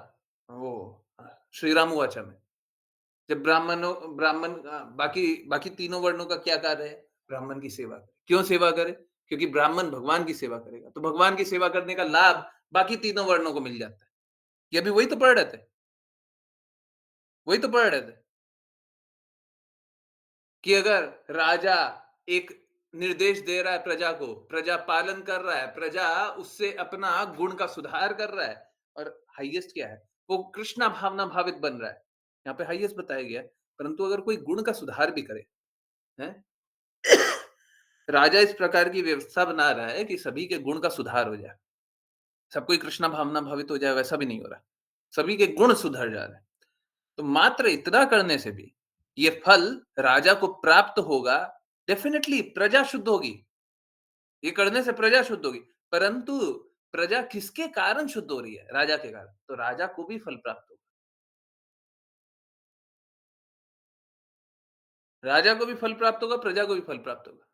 वो श्री राम उवाचा में। जब बाकी बाकी तीनों वर्णों का क्या कार्य है? ब्राह्मण की सेवा करे। क्यों सेवा करे? क्योंकि ब्राह्मण भगवान की सेवा करेगा, तो भगवान की सेवा करने का लाभ बाकी तीनों वर्णों को मिल जाता है। ये अभी वही तो पढ़ रहे थे, वही तो पढ़ रहे थे कि अगर राजा एक निर्देश दे रहा है प्रजा को, प्रजा पालन कर रहा है, प्रजा उससे अपना गुण का सुधार कर रहा है और हाईएस्ट क्या है? वो कृष्णा भावना भावित बन रहा है। यहाँ पे हाईएस्ट बताया गया है, परंतु अगर कोई गुण का सुधार भी करे, हैं? राजा इस प्रकार की व्यवस्था बना रहा है कि सभी के गुण का सुधार हो जाए। सब कोई कृष्णा भावना भावित हो जाए वैसा भी नहीं हो रहा। सभी के गुण सुधर जा रहे हैं। तो मात्र इतना करने से भी ये फल राजा को प्राप्त होगा, डेफिनिटली प्रजा शुद्ध होगी। ये करने से प्रजा शुद्ध होगी। परंतु प्रजा किसके कारण शुद्ध हो रही है? राजा के कारण। तो राजा को भी फल प्राप्त होगा। राजा को भी फल प्राप्त होगा, प्रजा को भी फल प्राप्त होगा।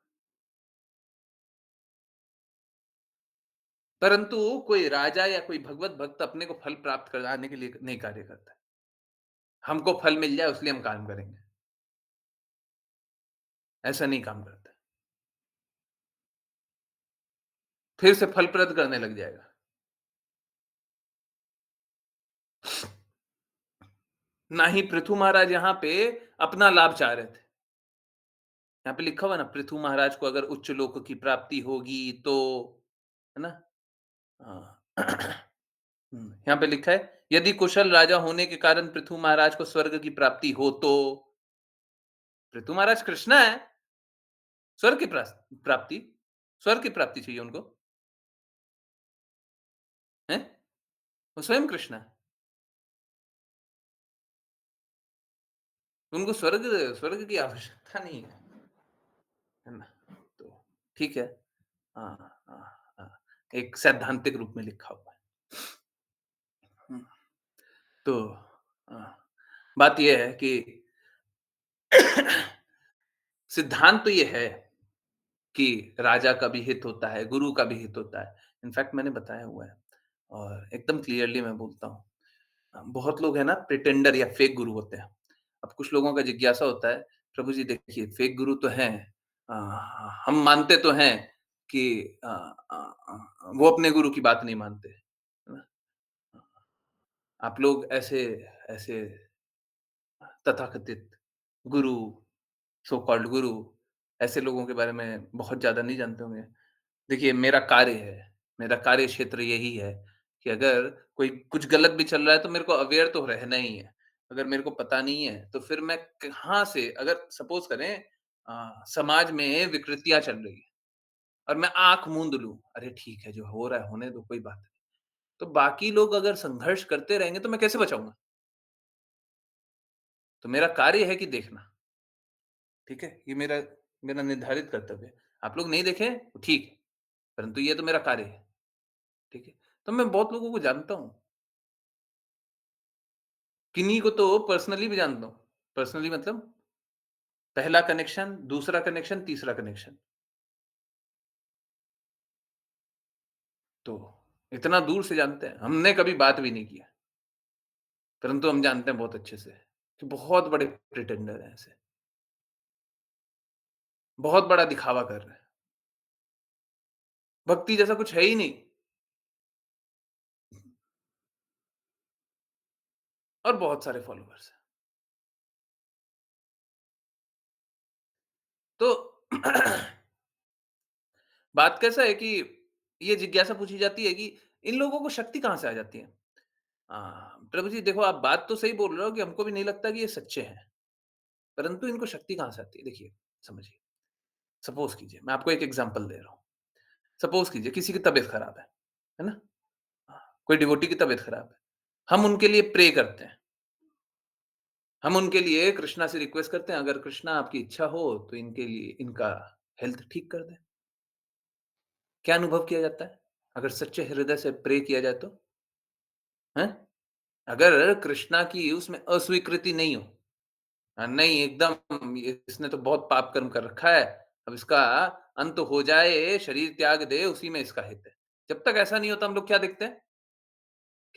परंतु कोई राजा या कोई भगवत भक्त अपने को फल प्राप्त कराने के लिए नहीं कार्य करता है। हमको फल मिल जाए इसलिए हम काम करेंगे। ऐसा नहीं काम करता है। फिर से फलप्रद करने लग जाएगा। ना ही पृथु महाराज यहाँ पे अपना लाभ चाह रहे थे। यहाँ पे लिखा हुआ है ना, पृथु महाराज को अगर उच्च लोक की प्राप्ति होगी तो, है ना? हाँ। यहाँ पे लिखा है, यदि कुशल राजा होने के कारण पृथु महाराज को स्वर्ग की प्राप्ति हो तो, पृथु महाराज कृष्णा है, स्वर्ग की प्राप्ति, स्वर्ग की प्राप्ति चाहिए उनको, हैं? वो स्वयं कृष्णा है। उनको स्वर्ग की आवश्यकता नहीं है ना? तो ठीक है। हाँ, हाँ, हाँ। एक सैद्धांतिक रूप में लिखा हुआ है। हुँ, तो बात ये है कि सिद्धांत तो ये है कि राजा का भी हित होता है, गुरु का भी हित होता है। इनफैक्ट मैंने बताया हुआ है और एकदम क्लियरली मैं बोलता हूँ। बहुत लोग हैं ना प्रिटेंडर या फेक गुरु होते हैं। अब कुछ लोगों का जिज्ञासा होता है, प्रभु जी देखिए फेक गुरु तो हैं, अ, हम मानते तो हैं कि वो अपने गुरु की बात नहीं मानते, है ना? आप लोग ऐसे ऐसे तथाकथित गुरु, सो कॉल्ड गुरु, ऐसे लोगों के बारे में बहुत ज़्यादा नहीं जानते होंगे। देखिए मेरा कार्य है, मेरा कार्य क्षेत्र यही है कि अगर कोई कुछ गलत भी चल रहा है तो मेरे को अवेयर तो रहना ही है। अगर मेरे को पता नहीं है तो फिर मैं कहाँ से अगर सपोज़ करें समाज में विकृतियाँ चल रही हैं और मैं आँख मूंद लूँ, अरे ठीक है जो हो रहा है होने दो कोई बात नहीं। तो बाकी लोग अगर संघर्ष करते रहेंगे तो मैं कैसे बचाऊँगा? तो मेरा कार्य है कि देखना, ठीक है? ये मेरा मेरा निर्धारित कर्तव्य है। आप लोग नहीं देखें तो ठीक है, परंतु ये तो मेरा कार्य है, ठीक है? तो मैं बहुत लोगों को जानता हूँ, किन्हीं को तो पर्सनली भी जानता हूँ। पर्सनली मतलब पहला कनेक्शन, दूसरा कनेक्शन, तीसरा कनेक्शन। तो इतना दूर से जानते हैं, हमने कभी बात भी नहीं किया, परंतु हम जानते हैं बहुत अच्छे से कि बहुत बड़े प्रिटेंडर हैं ऐसे, बहुत बड़ा दिखावा कर रहे हैं। भक्ति जैसा कुछ है ही नहीं और बहुत सारे फॉलोवर्स हैं। तो बात कैसा है कि ये जिज्ञासा पूछी जाती है कि इन लोगों को शक्ति कहाँ से आ जाती है? प्रभु जी देखो आप बात तो सही बोल रहे हो कि हमको भी नहीं लगता कि ये सच्चे हैं, परंतु इनको शक्ति कहाँ से आती है? देखिए, समझिए, सपोज़ कीजिए मैं आपको एक एग्ज़ाम्पल दे रहा हूँ। सपोज़ कीजिए किसी की तबीयत खराब है ना? कोई डिवोटी की तबीयत खराब है। हम उनके लिए प्रे करते हैं। हम उनके लिए कृष्णा से रिक्वेस्ट करते हैं, अगर कृष्णा आपकी इच्छा हो तो इनके लिए इनका हेल्थ ठीक कर दें। क्या अनुभव किया जाता है? अगर सच्चे हृदय से प्रे किया जाए तो? हैं? अगर कृष्णा की उसमें अस्वीकृति नहीं हो, नहीं एकदम इसने तो बहुत पाप कर्म कर रखा है, अब इसका अंत हो जाए, शरीर त्याग दे, उसी में इसका हित है। जब तक ऐसा नहीं होता हम लोग क्या देखते हैं?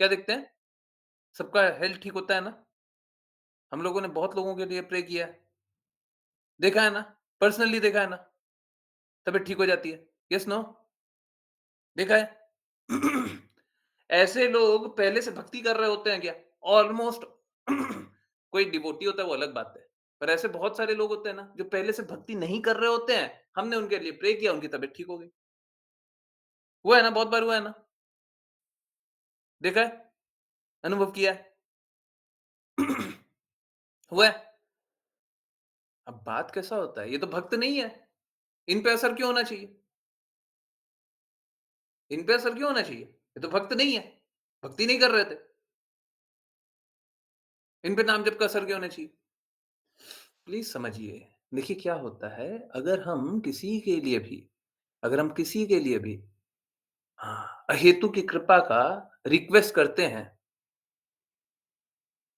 क्या देखते हैं? सबका हेल्थ ठीक होता है ना? हम लोगों ने बहुत लोगों के लिए प्रे किया है। देखा है ना? पर्सनली देखा है ना? तबीयत ठीक हो जाती है। Yes, no? देखा है? ऐसे लोग पहले से भक्ति कर रहे होते हैं क्या? ऑलमोस्ट कोई डिवोटी होता है वो अलग बात है। पर ऐसे बहुत सारे लोग होते हैं ना, जो पहले से भक्ति नहीं कर रहे होते हैं, हमने उनके लिए प्रे किया, उनकी तबीयत ठीक हो गई। हुआ है ना, बहुत बार हुआ है ना? देखा है? अनुभव किया है? हुआ है? अब बात कैसा होता है, ये तो भक्त नहीं है। इन पे असर क्यों होना चाहिए? इन पे असर क्यों होना चाहिए? ये तो भक्त नहीं है। भक्ति नहीं कर रहे थे। इन पे नाम जप का असर क्यों होना चाहिए? प्लीज़ समझिए। देखिए क्या होता है, अगर हम किसी के लिए भी अहेतु की कृपा का रिक्वेस्ट करते हैं,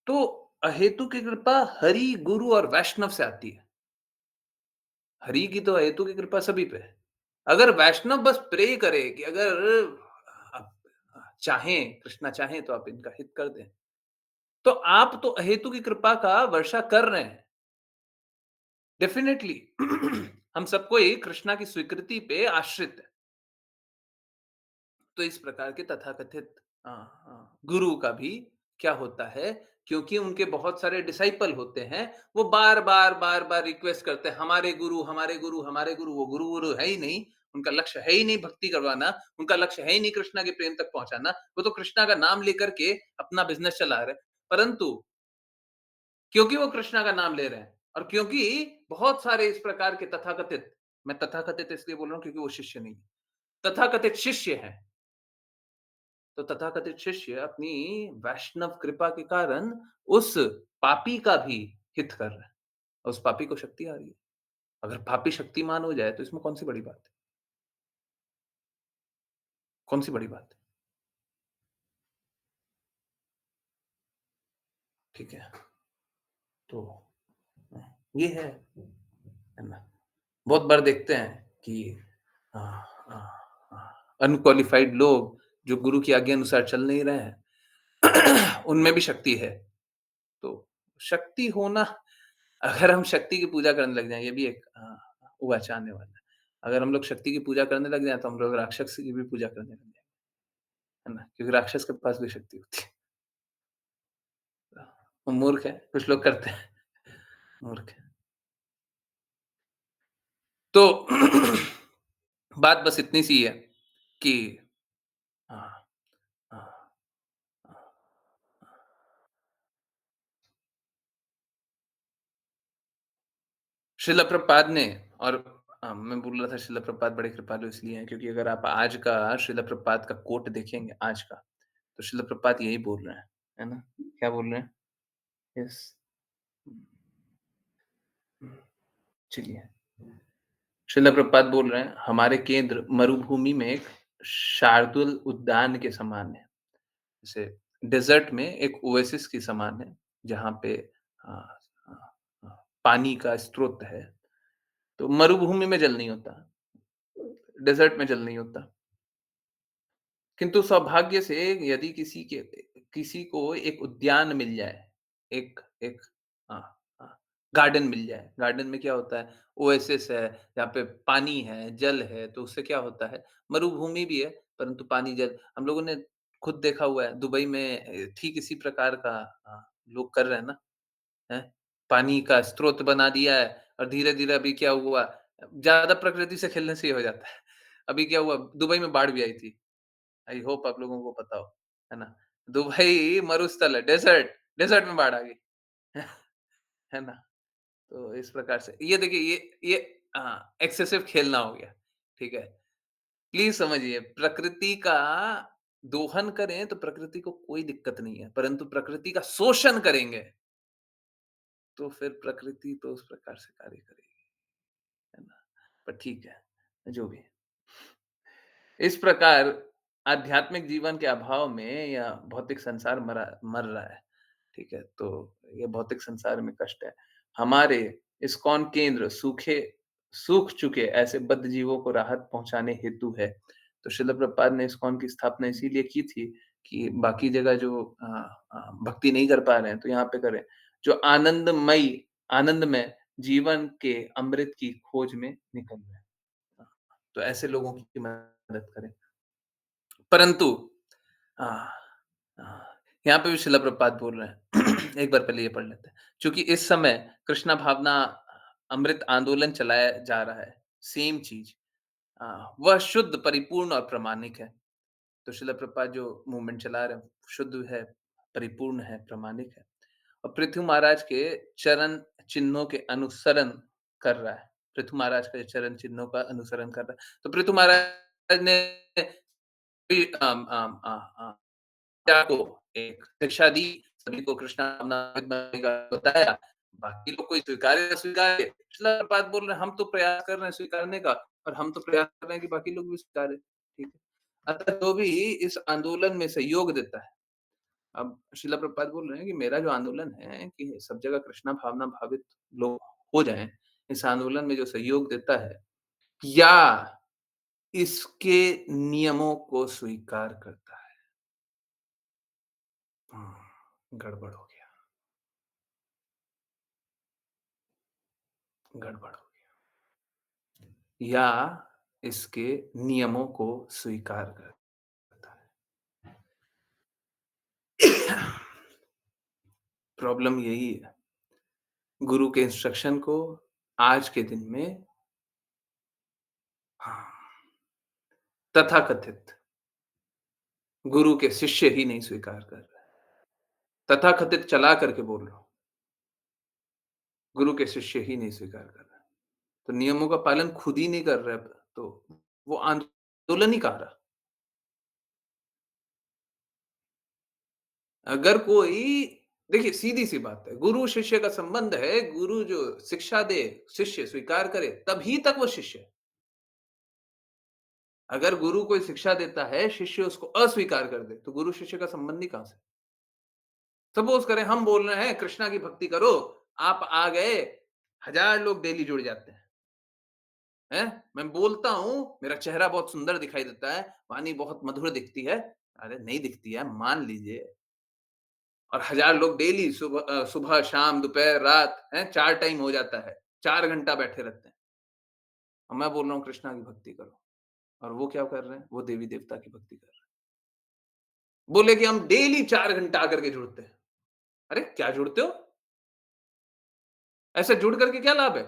तो अहेतु की कृपा हरि, गुरु और वैष्णव से आती है। हरि की तो अहेतु की कृपा सभी पे है। अगर वैष्णव बस प्रे करे कि अगर आप चाहें, कृष्णा चाहें तो आप इनका हित कर दें, तो आप तो अहेतु की कृपा का वर्षा कर रहे हैं। डेफिनिटली हम सब कोई कृष्णा की स्वीकृति पे आश्रित है। तो इस प्रकार के तथाकथित गुरु का भी क्या होता है, क्योंकि उनके बहुत सारे डिसाइपल होते हैं, वो बार-बार, बार-बार रिक्वेस्ट करते हैं, हमारे गुरु, हमारे गुरु, हमारे गुरु, वो गुरु-वुरु है ही नहीं, उनका लक्ष्य है ही नहीं भक्ति करवाना, उनका लक्ष्य है ही नहीं कृष्णा के प्रेम तक पहुँचाना, वो तो कृष्णा का नाम लेकर के अपना बिज़नेस चला रहे हैं। परंतु क्योंकि वो कृष्णा का नाम ले रहे हैं और क्योंकि बहुत सारे इस प्रकार के तथाकथित, मैं तथाकथित इसलिए बोल रहा हूँ क्योंकि वो शिष्य नहीं है, तथाकथित शिष्य हैं, तो तथाकथित शिष्य अपनी वैष्णव कृपा के कारण उस पापी का भी हित कर रहे हैं और उस पापी को शक्ति आ रही है। अगर पापी शक्तिमान हो जाए तो इसमें कौन-सी बड़ी बात है? कौन-सी बड़ी बात है? ठीक है, तो ये है ना? बहुत बार देखते हैं कि अ अनक्वालिफाइड लोग जो गुरु की आज्ञा अनुसार चल नहीं रहे हैं, उनमें भी शक्ति है। तो शक्ति होना, अगर हम शक्ति की पूजा करने लग जाएँ, ये भी एक उवाच आने वाला है। अगर हम लोग शक्ति की पूजा करने लग जाएँ, तो हम लोग राक्षस की भी पूजा करने लग जाएँगे, है ना? क्योंकि राक्षस के पास भी शक्ति होती है। वो मूर्ख है, कुछ लोग करते हैं, मूर्ख है। तो बात बस इतनी सी है कि शिला प्रभुपाद ने और मैं बोल रहा था शिला प्रभुपाद बड़े कृपालु इसलिए हैं क्योंकि अगर आप आज का शिला प्रभुपाद का कोट देखेंगे आज का, तो शिला प्रभुपाद यही बोल रहे हैं, है ना? क्या बोल रहे हैं? यस। चलिए, शिला प्रभुपाद बोल रहे हैं, हमारे केंद्र मरुभूमि में एक शार्दुल उद्यान के समान है। जैसे डेज़र्ट में एक ओएसिस के समान है, जहाँ पे अ अ पानी का स्रोत है। तो मरुभूमि में जल नहीं होता, डेज़र्ट में जल नहीं होता। किंतु सौभाग्य से यदि किसी को एक उद्यान मिल जाए, एक एक हाँ, हाँ, गार्डन मिल जाए। गार्डन में क्या होता है? ओएसिस है, जहाँ पे पानी है, जल है, तो उससे क्या होता है? मरुभूमि भी है, परंतु पानी, जल हम लोगों ने खुद देखा हुआ है, दुबई में ठीक इसी प्रकार का लोग कर रहे हैं ना, हैं? पानी का स्रोत बना दिया है और धीरे-धीरे अभी क्या हुआ, ज़्यादा प्रकृति से खेलने से ये हो जाता है। अभी क्या हुआ, दुबई में बाढ़ भी आई थी। आई होप आप लोगों को पता हो, है ना? दुबई मरुस्थल है, डेज़र्ट, डेज़र्ट में बाढ़ आ गई, है ना? तो इस प्रकार से ये देखिए ये एक्सेसिव खेलना हो गया, ठीक है? प्लीज़ समझिए प्रकृति का दोहन करें तो प्रकृति को कोई दिक्कत नहीं है, परंतु प्रकृति का शोषण करेंगे, तो फिर प्रकृति तो उस प्रकार से कार्य करेगी, है ना? पर ठीक है, जो भी है। इस प्रकार आध्यात्मिक जीवन के अभाव में या भौतिक संसार मर रहा है, ठीक है? तो ये भौतिक संसार में कष्ट है। हमारे इस्कॉन केंद्र सूख चुके ऐसे बद्ध जीवों को राहत पहुँचाने हेतु है। तो शिल प्रभुपाद ने इस्कॉन की स्थापना इसीलिए की थी कि बाकी जगह जो भक्ति नहीं कर पा रहे हैं, तो यहाँ पे करें। जो आनंदमय जीवन के अमृत की खोज में निकल रहे हैं। तो ऐसे लोगों की मदद करें। परंतु हाँ, हाँ, यहाँ पे भी शिला प्रभुपाद बोल रहे हैं। एक बार पहले ये पढ़ लेते हैं। चूँकि इस समय कृष्णा भावना अमृत आंदोलन चलाया जा रहा है, सेम चीज़ वह शुद्ध, परिपूर्ण और प्रामाणिक है। तो शिला प्रभुपाद जो मूवमेंट चला रहे हैं, शुद्ध है, परिपूर्ण है, प्रामाणिक है और पृथ्वी महाराज के चरण चिन्हों के अनुसरण कर रहा है। पृथ्वी महाराज के चरण चिन्हों का अनुसरण कर रहा है। तो पृथ्वी महाराज ने भी क्या को एक शिक्षा दी, सभी को कृष्ण नामामृत बनने का बताया, बाकी लोग कोई स्वीकारे ना स्वीकारे, पिछला बात बोल रहे हैं, हम तो प्रयास कर रहे हैं स्वीकारने का और हम तो प्रयास कर रहे हैं कि बाकी लोग भी स्वीकारें, ठीक है? अतः जो भी इस आंदोलन में सहयोग देता है, अब शिला प्रभुपाद बोल रहे हैं कि मेरा जो आंदोलन है कि सब जगह कृष्णा भावना भावित लोग हो जाएँ, इस आंदोलन में जो सहयोग देता है या इसके नियमों को स्वीकार करता है। गड़बड़ हो गया, गड़बड़ हो या इसके नियमों को स्वीकार करता है। प्रॉब्लम यही है। गुरु के इंस्ट्रक्शन को आज के दिन में हाँ, तथाकथित गुरु के शिष्य ही नहीं स्वीकार कर रहे। तथाकथित चला करके बोल रहा हूँ, गुरु के शिष्य ही नहीं स्वीकार कर रहे। तो नियमों का पालन खुद ही नहीं कर रहे, तो वो आंदोलन ही कहाँ रहा? अगर कोई देखिए सीधी-सी बात है, गुरु-शिष्य का संबंध है, गुरु जो शिक्षा दे, शिष्य स्वीकार करे, तभी तक वो शिष्य है। अगर गुरु कोई शिक्षा देता है, शिष्य उसको अस्वीकार कर दे, तो गुरु-शिष्य का संबंध ही कहाँ से? सपोज़ करें हम बोल रहे हैं कृष्णा की भक्ति करो, आप आ गए, 1000 लोग डेली जुड़ जाते हैं। मैं बोलता हूँ, मेरा चेहरा बहुत सुंदर दिखाई देता है, वाणी बहुत मधुर दिखती है। अरे नहीं दिखती है, मान लीजिए। और 1000 लोग डेली सुबह, शाम, दोपहर, रात 4 टाइम हो जाता है। 4 घंटा बैठे रहते हैं। और मैं बोल रहा हूँ कृष्णा की भक्ति करो और वो क्या कर रहे हैं? वो देवी-देवता की भक्ति कर रहे हैं। बोले कि हम डेली 4 घंटा आकर के जुड़ते हैं। अरे क्या जुड़ते हो? ऐसे जुड़ करके क्या लाभ है?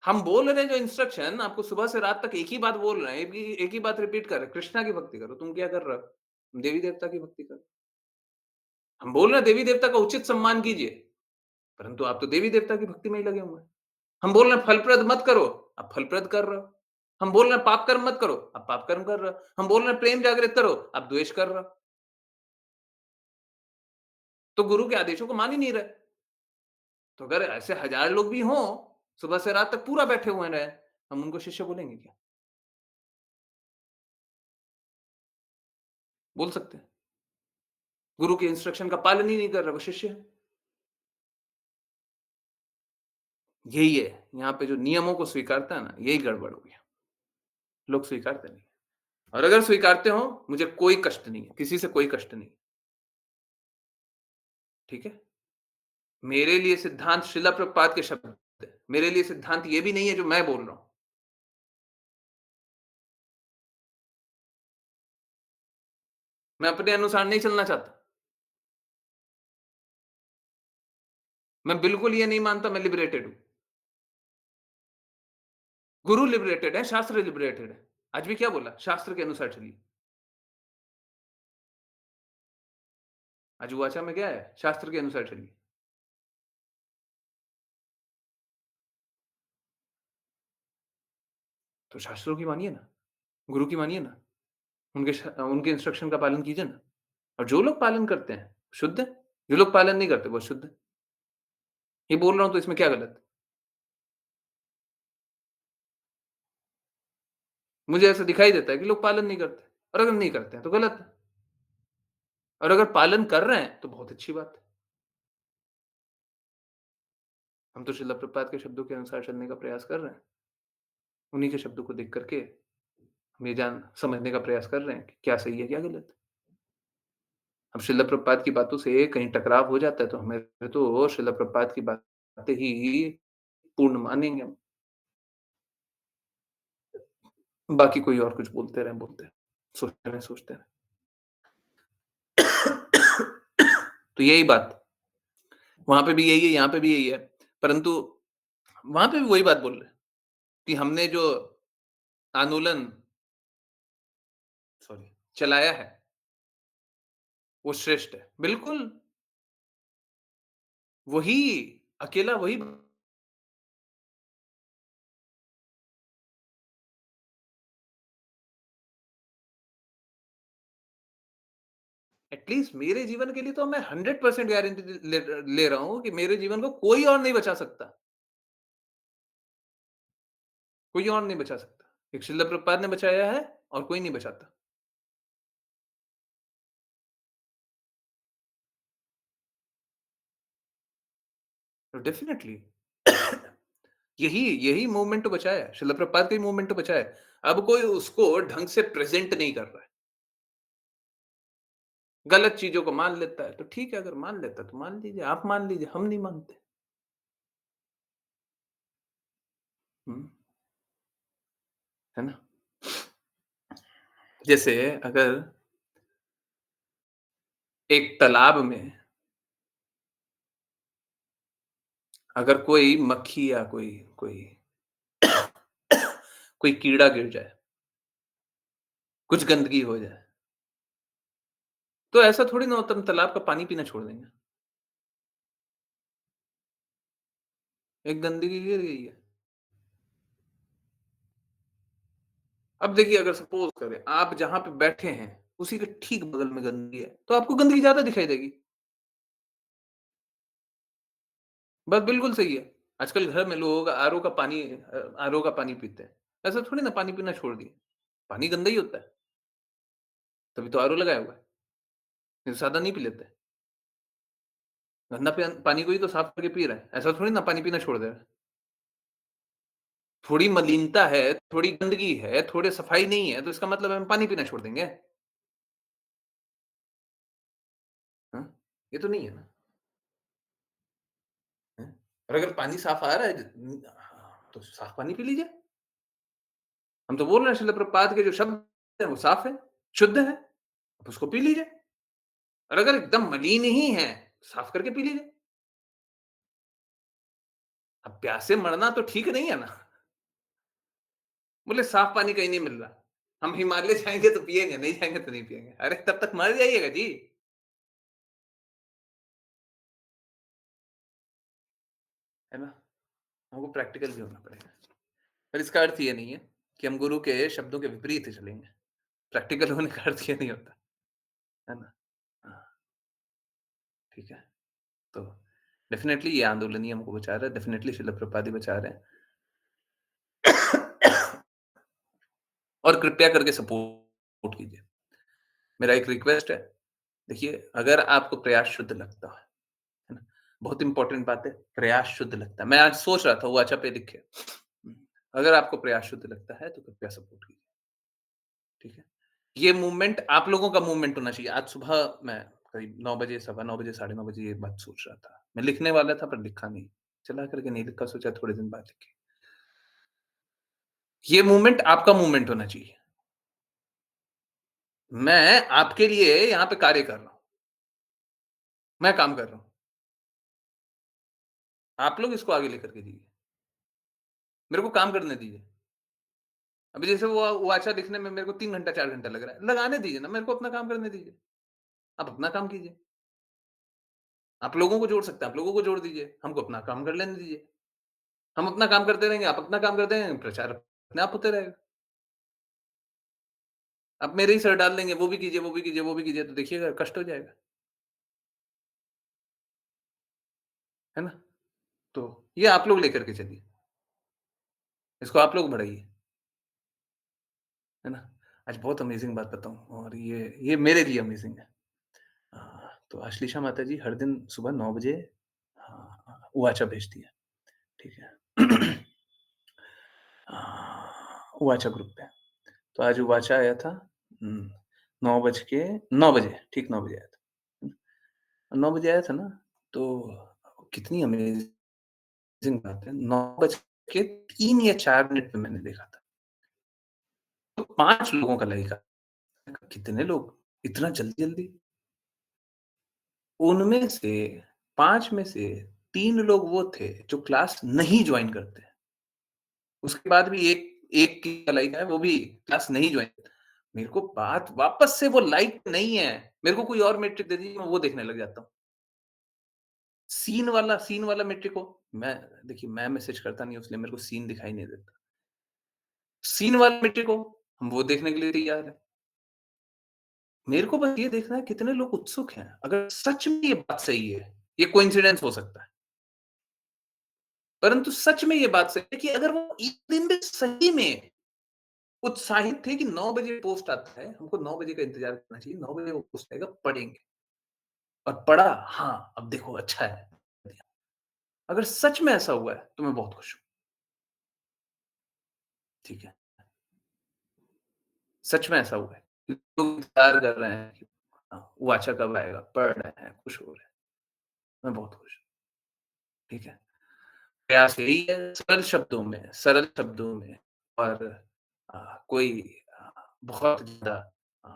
हम बोल रहे हैं जो इंस्ट्रक्शन आपको सुबह से रात तक एक ही बात बोल रहे हैं, एक ही बात रिपीट कर रहे हैं, कृष्णा की भक्ति करो। तुम क्या कर रहे हो? देवी-देवता की भक्ति करो। हम बोल रहे हैं देवी-देवता का उचित सम्मान कीजिए, परंतु आप तो देवी-देवता की भक्ति में ही लगे हुए हैं। हम बोल रहे हैं फलप्रद मत करो, आप फलप्रद कर रहे हो। हम बोल रहे हैं पाप कर्म मत करो, आप पाप कर्म कर रहे हो। हम बोल रहे हैं प्रेम जागृत करो, आप द्वेष कर रहे हो। तो गुरु के आदेशों को मान ही नहीं रहे। तो अगर ऐसे हज़ार लोग भी हों, सुबह से रात तक पूरा बैठे हुए रहें, हम उनको शिष्य बोलेंगे क्या? बोल सकते हैं। गुरु के इंस्ट्रक्शन का पालन ही नहीं कर रहा, वो शिष्य है। यही है, यहाँ पे जो नियमों को स्वीकारता है ना, यही गड़बड़ हो गया। लोग स्वीकारते नहीं। और अगर स्वीकारते हो, मुझे कोई कष्ट नहीं है, किसी से कोई कष्ट नहीं, ठीक है? मेरे लिए सिद्धांत शिला प्रभुपाद के शब्द है। मेरे लिए सिद्धांत ये भी नहीं है जो मैं बोल रहा हूँ। मैं अपने अनुसार नहीं चलना चाहता। मैं बिल्कुल ये नहीं मानता मैं लिबरेटेड हूँ। गुरु लिबरेटेड है, शास्त्र लिबरेटेड है। आज भी क्या बोला? शास्त्र के अनुसार चलिए। आज वाचा में क्या है? शास्त्र के अनुसार चलिए। तो शास्त्रों की मानिए ना, गुरु की मानिए ना, उनके इंस्ट्रक्शन का पालन कीजिए ना। और जो लोग पालन करते हैं, शुद्ध है। जो लोग पालन नहीं करते, वो अशुद्ध है। ये बोल रहा हूँ तो इसमें क्या गलत है? मुझे ऐसा दिखाई देता है कि लोग पालन नहीं करते और अगर नहीं करते हैं तो गलत है और अगर पालन कर रहे हैं तो बहुत अच्छी बात है। हम तो श्रील प्रभुपाद के शब्दों के अनुसार चलने का प्रयास कर रहे हैं। उन्हीं के शब्दों को देख करके हम ये जान समझने का प्रयास कर रहे हैं कि क्या सही है, क्या गलत है। अब श्रील प्रभुपाद की बातों से कहीं टकराव हो जाता है तो हमें तो श्रील प्रभुपाद की बातें ही पूर्ण मानेंगे हम। बाकी कोई और कुछ बोलते रहें, सोचते रहें। तो यही बात, वहाँ पे भी यही है, यहाँ पे भी यही है। परंतु वहाँ पे भी वही बात बोल रहे हैं कि हमने जो आंदोलन सॉरी चलाया है, वो श्रेष्ठ है। बिल्कुल, वही अकेला वही एटलीस्ट मेरे जीवन के लिए तो मैं 100% गारंटी ले रहा हूँ कि मेरे जीवन को कोई और नहीं बचा सकता। कोई और नहीं बचा सकता। एक श्रील प्रभुपाद ने बचाया है और कोई नहीं बचाता। तो डेफिनिटली यही यही मूवमेंट तो बचाया है। श्रील प्रभुपाद का ही मूवमेंट तो बचाया है। अब कोई उसको ढंग से प्रेज़ेंट नहीं कर रहा है। गलत चीज़ों को मान लेता है, तो ठीक है अगर मान लेता है तो मान लीजिए, आप मान लीजिए, हम नहीं मानते। हुँ, है ना? जैसे अगर एक तालाब में अगर कोई मक्खी या कोई कोई कोई कीड़ा गिर जाए, कुछ गंदगी हो जाए, तो ऐसा थोड़ी ना होता हम तालाब का पानी पीना छोड़ देंगे। एक गंदगी गिर गई है। अब देखिए अगर सपोज़ करें आप जहाँ पे बैठे हैं, उसी के ठीक बगल में गंदगी है, तो आपको गंदगी ज़्यादा दिखाई देगी। बात बिल्कुल सही है। आजकल घर में लोग आरओ का पानी पीते हैं। ऐसा थोड़ी ना पानी पीना छोड़ दिए। पानी गंदा ही होता है, तभी तो आरओ लगाया हुआ है। नहीं तो सादा नहीं पी लेते। गंदा पानी को ही तो साफ करके पी रहे हैं। ऐसा थोड़ी ना पानी पीना छोड़ दे रहे हैं। थोड़ी मलिनता है, थोड़ी गंदगी है, थोड़ी सफाई नहीं है, तो इसका मतलब हम पानी पीना छोड़ देंगे? हाँ? ये तो नहीं है ना, हैं? और अगर पानी साफ आ रहा है तो साफ पानी पी लीजिए। हम तो बोल रहे हैं शिल प्रभुपाद के जो शब्द हैं वो साफ है, शुद्ध है, आप उसको पी लीजिए। और अगर एकदम मलिन ही है, साफ करके पी लीजिए। अब प्यासे मरना तो ठीक नहीं है ना। बोले साफ पानी कहीं नहीं मिल रहा। हम हिमालय जाएँगे तो पिएँगे, नहीं जाएँगे तो नहीं पिएँगे। अरे तब तक मर जाइएगा जी, है ना? हमको प्रैक्टिकल भी होना पड़ेगा। पर इसका अर्थ ये नहीं है कि हम गुरु के शब्दों के विपरीत ही चलेंगे। प्रैक्टिकल होने का अर्थ ये नहीं होता, है ना? हाँ, ठीक है। तो डेफ़िनेटली ये आंदोलन ही हमको बचा रहा है, डेफ़िनेटली शिल प्रभुपाद ही बचा रहे हैं। और कृपया करके सपोर्ट कीजिए। मेरा एक रिक्वेस्ट है, देखिए अगर आपको प्रयास शुद्ध लगता है ना? बहुत इम्पोर्टेंट बात है, प्रयास शुद्ध लगता है। मैं आज सोच रहा था वो अच्छा पे लिखे। अगर आपको प्रयास शुद्ध लगता है तो कृपया सपोर्ट कीजिए, ठीक है? ये मूवमेंट आप लोगों का मूवमेंट होना चाहिए। आज सुबह मैं करीब 9 बजे, सवा 9 बजे, साढ़े 9 बजे ये बात सोच रहा था। मैं लिखने वाला था पर लिखा नहीं। चला करके नहीं लिखा, सोचा थोड़े दिन बाद लिखें। ये मूवमेंट आपका मूवमेंट होना चाहिए। मैं आपके लिए यहाँ पे कार्य कर रहा हूँ। मैं काम कर रहा हूँ। आप लोग इसको आगे लेकर के जाइए। मेरे को काम करने दीजिए। अभी जैसे वो वाचा लिखने में मेरे को 3 घंटा, 4 घंटा लग रहा है। लगाने दीजिए ना, मेरे को अपना काम करने दीजिए। आप अपना काम कीजिए। आप लोगों को जोड़ सकते हैं, आप लोगों को जोड़ दीजिए। हमको अपना काम कर लेने दीजिए। हम अपना काम करते रहेंगे, आप अपना काम करते रहेंगे, प्रचार अपने आप होते रहेगा। आप मेरे ही सर डाल देंगे, वो भी कीजिए, वो भी कीजिए, वो भी कीजिए, तो देखिएगा कष्ट हो जाएगा। है ना? तो ये आप लोग लेकर के चलिए। इसको आप लोग बढ़ाइए। है ना? आज बहुत अमेज़िंग बात बताऊँ और ये मेरे लिए अमेज़िंग है। तो अश्लीषा माताजी हर दिन सुबह 9 बजे वाचा भेजती है, ठीक है? वाचा ग्रुप पे। तो आज वाचा आया था 9 बज के 9 बजे, ठीक 9 बजे आया था। 9 बजे आया था ना, तो कितनी अमेज़िंग बात है, 9 बज के 3 या 4 मिनट पे मैंने देखा था। तो 5 लोगों का लाइक आया। कितने लोग? इतना जल्दी-जल्दी? उनमें से 5 में से 3 लोग वो थे जो क्लास नहीं जॉइन करते। उसके बाद भी एक एक की लाइक है, वो भी क्लास नहीं जॉइन। मेरे को बात वापस से वो लाइक नहीं है, मेरे को कोई और मैट्रिक दे दीजिए, मैं वो देखने लग जाता हूँ। सीन वाला मैट्रिक हो, मैं देखिए मैं मैसेज करता नहीं हूँ इसलिए मेरे को सीन दिखाई नहीं देता। सीन वाला मैट्रिक हो, हम वो देखने के लिए तैयार हैं। मेरे को बस ये देखना है कितने लोग उत्सुक हैं। अगर सच में ये बात सही है, ये कोइंसिडेंस हो सकता है। परंतु सच में ये बात सही है कि अगर वो एक दिन भी सही में उत्साहित थे कि 9 बजे पोस्ट आता है, हमको 9 बजे का इंतज़ार करना चाहिए, 9 बजे वो पोस्ट आएगा, पढ़ेंगे और पढ़ा, हाँ, अब देखो अच्छा है। अगर सच में ऐसा हुआ है, तो मैं बहुत खुश हूँ, ठीक है। सच में ऐसा हुआ है। लोग इंतज़ार कर रहे हैं कि वाचा कब आएगा, पढ़ रहे हैं, खुश हो रहे हैं, मैं बहुत खुश हूँ, ठीक है। प्रयास यही है सरल शब्दों में और कोई बहुत ज़्यादा अ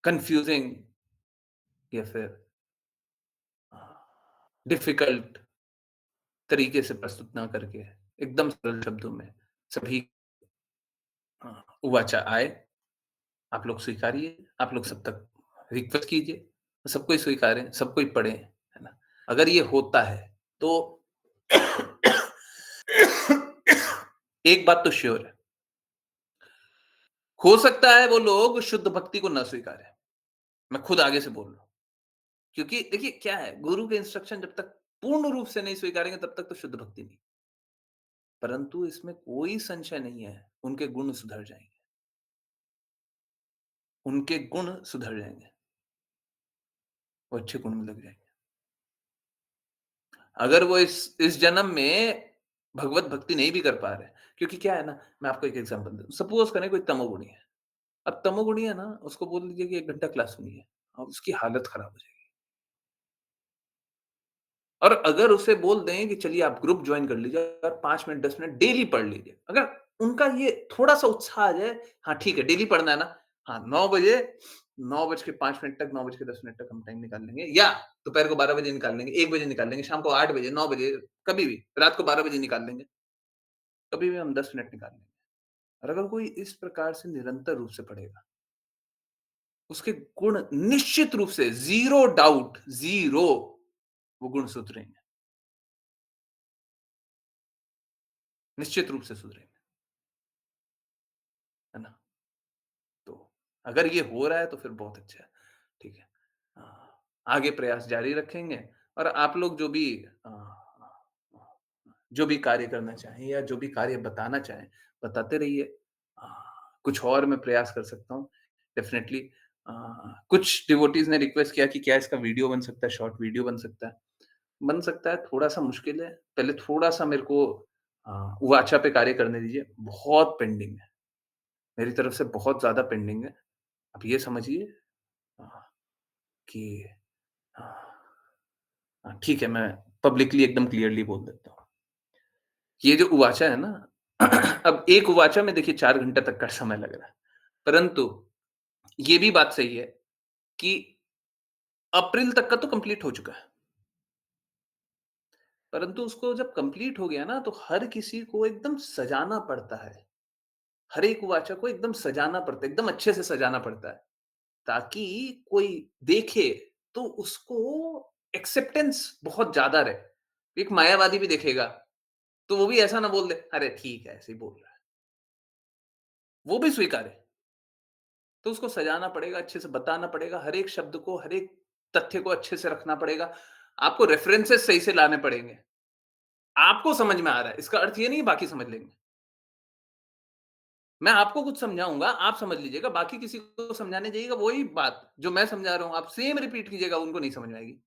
कन्फ्यूज़िंग या फिर अ, डिफ़िकल्ट तरीके से प्रस्तुत ना करके एकदम सरल शब्दों में सभी वाचा आए, आप लोग स्वीकारिए, आप लोग सब तक रिक्वेस्ट कीजिए, सबको ही स्वीकारें, सबको ही पढ़ें, है ना? अगर ये होता है, तो एक बात तो श्योर है, हो सकता है वो लोग शुद्ध भक्ति को ना स्वीकारें। मैं खुद आगे से बोल रहा हूँ। क्योंकि देखिए क्या है, गुरु के इंस्ट्रक्शन जब तक पूर्ण रूप से नहीं स्वीकारेंगे तब तक तो शुद्ध भक्ति नहीं। परंतु इसमें कोई संशय नहीं है, उनके गुण सुधर जाएँगे। उनके गुण सुधर जाएँगे। वो अच्छे गुण में लग जाएँगे। अगर वो इस जन्म में भगवत भक्ति नहीं भी कर पा रहे हैं, क्योंकि क्या है ना, मैं आपको एक एग्ज़ाम्पल देता हूँ। सपोज़ करें कोई तमोगुणी है। अब तमोगुणी है ना, उसको बोल दीजिए कि 1 घंटा क्लास सुनिए, अब उसकी हालत खराब हो जाएगी। और अगर उसे बोल दें कि चलिए आप ग्रुप जॉइन कर लीजिए और 5 मिनट 10 मिनट डेली पढ़ लीजिए। अगर उनका ये थोड़ा-सा उत्साह आ जाए, हाँ ठीक है, डेली पढ़ना है ना, हाँ 9 बजे 9 बज के 5 मिनट तक, 9 बज के 10 मिनट तक हम टाइम निकाल लेंगे या दोपहर को 12 बजे निकाल लेंगे, 1 बजे निकाल लेंगे, शाम को 8 बजे, 9 बजे, कभी भी, रात को 12 बजे निकाल लेंगे, कभी भी हम 10 मिनट निकाल लेंगे। और अगर कोई इस प्रकार से निरंतर रूप से पढ़ेगा, उसके गुण निश्चित रूप से ज़ीरो डाउट, ज़ीरो वो गुण सुधरेंगे। निश्चित रूप से सुधरेंगे, है ना? तो अगर ये हो रहा है तो फिर बहुत अच्छा है, ठीक है। आगे प्रयास जारी रखेंगे और आप लोग जो भी कार्य करना चाहें या जो भी कार्य बताना चाहें, बताते रहिए। अ, कुछ और मैं प्रयास कर सकता हूँ, डेफ़िनेटली। अ, कुछ डिवोटीज़ ने रिक्वेस्ट किया कि क्या इसका वीडियो बन सकता है, शॉर्ट वीडियो बन सकता है? बन सकता है, थोड़ा-सा मुश्किल है। पहले थोड़ा-सा मेरे को वाचा पे कार्य करने दीजिए, बहुत पेंडिंग है। मेरी तरफ से बहुत ज़्यादा पेंडिंग है। आप ये समझिए अ, कि अ, ठीक है, मैं पब्लिकली एकदम क्लियरली बोल देता हूँ। ये जो उवाचा है ना, अब एक उवाचा में देखिए 4 घंटे तक का समय लग रहा है। परंतु ये भी बात सही है कि अप्रैल तक का तो कंप्लीट हो चुका है। परंतु उसको जब कंप्लीट हो गया ना, तो हर किसी को एकदम सजाना पड़ता है। हर एक वाचा को एकदम सजाना पड़ता है, एकदम अच्छे से सजाना पड़ता है, ताकि कोई देखे तो उसको एक्सेप्टेंस बहुत ज़्यादा रहे। एक मायावादी भी देखेगा, तो वो भी ऐसा ना बोल दे, "अरे ठीक है, ऐसे ही बोल रहा है।" वो भी स्वीकारे। तो उसको सजाना पड़ेगा, अच्छे से बताना पड़ेगा, हर एक शब्द को, हर एक तथ्य को अच्छे से रखना पड़ेगा। आपको रेफरेंसेस सही से लाने पड़ेंगे। आपको समझ में आ रहा है, इसका अर्थ ये नहीं बाकी समझ लेंगे। मैं आपको कुछ समझाऊँगा, आप समझ लीजिएगा, बाकी किसी को समझाने जाइएगा, वही बात जो मैं समझा रहा हूँ, आप सेम रिपीट कीजिएगा, उनको नहीं समझ में आएगी।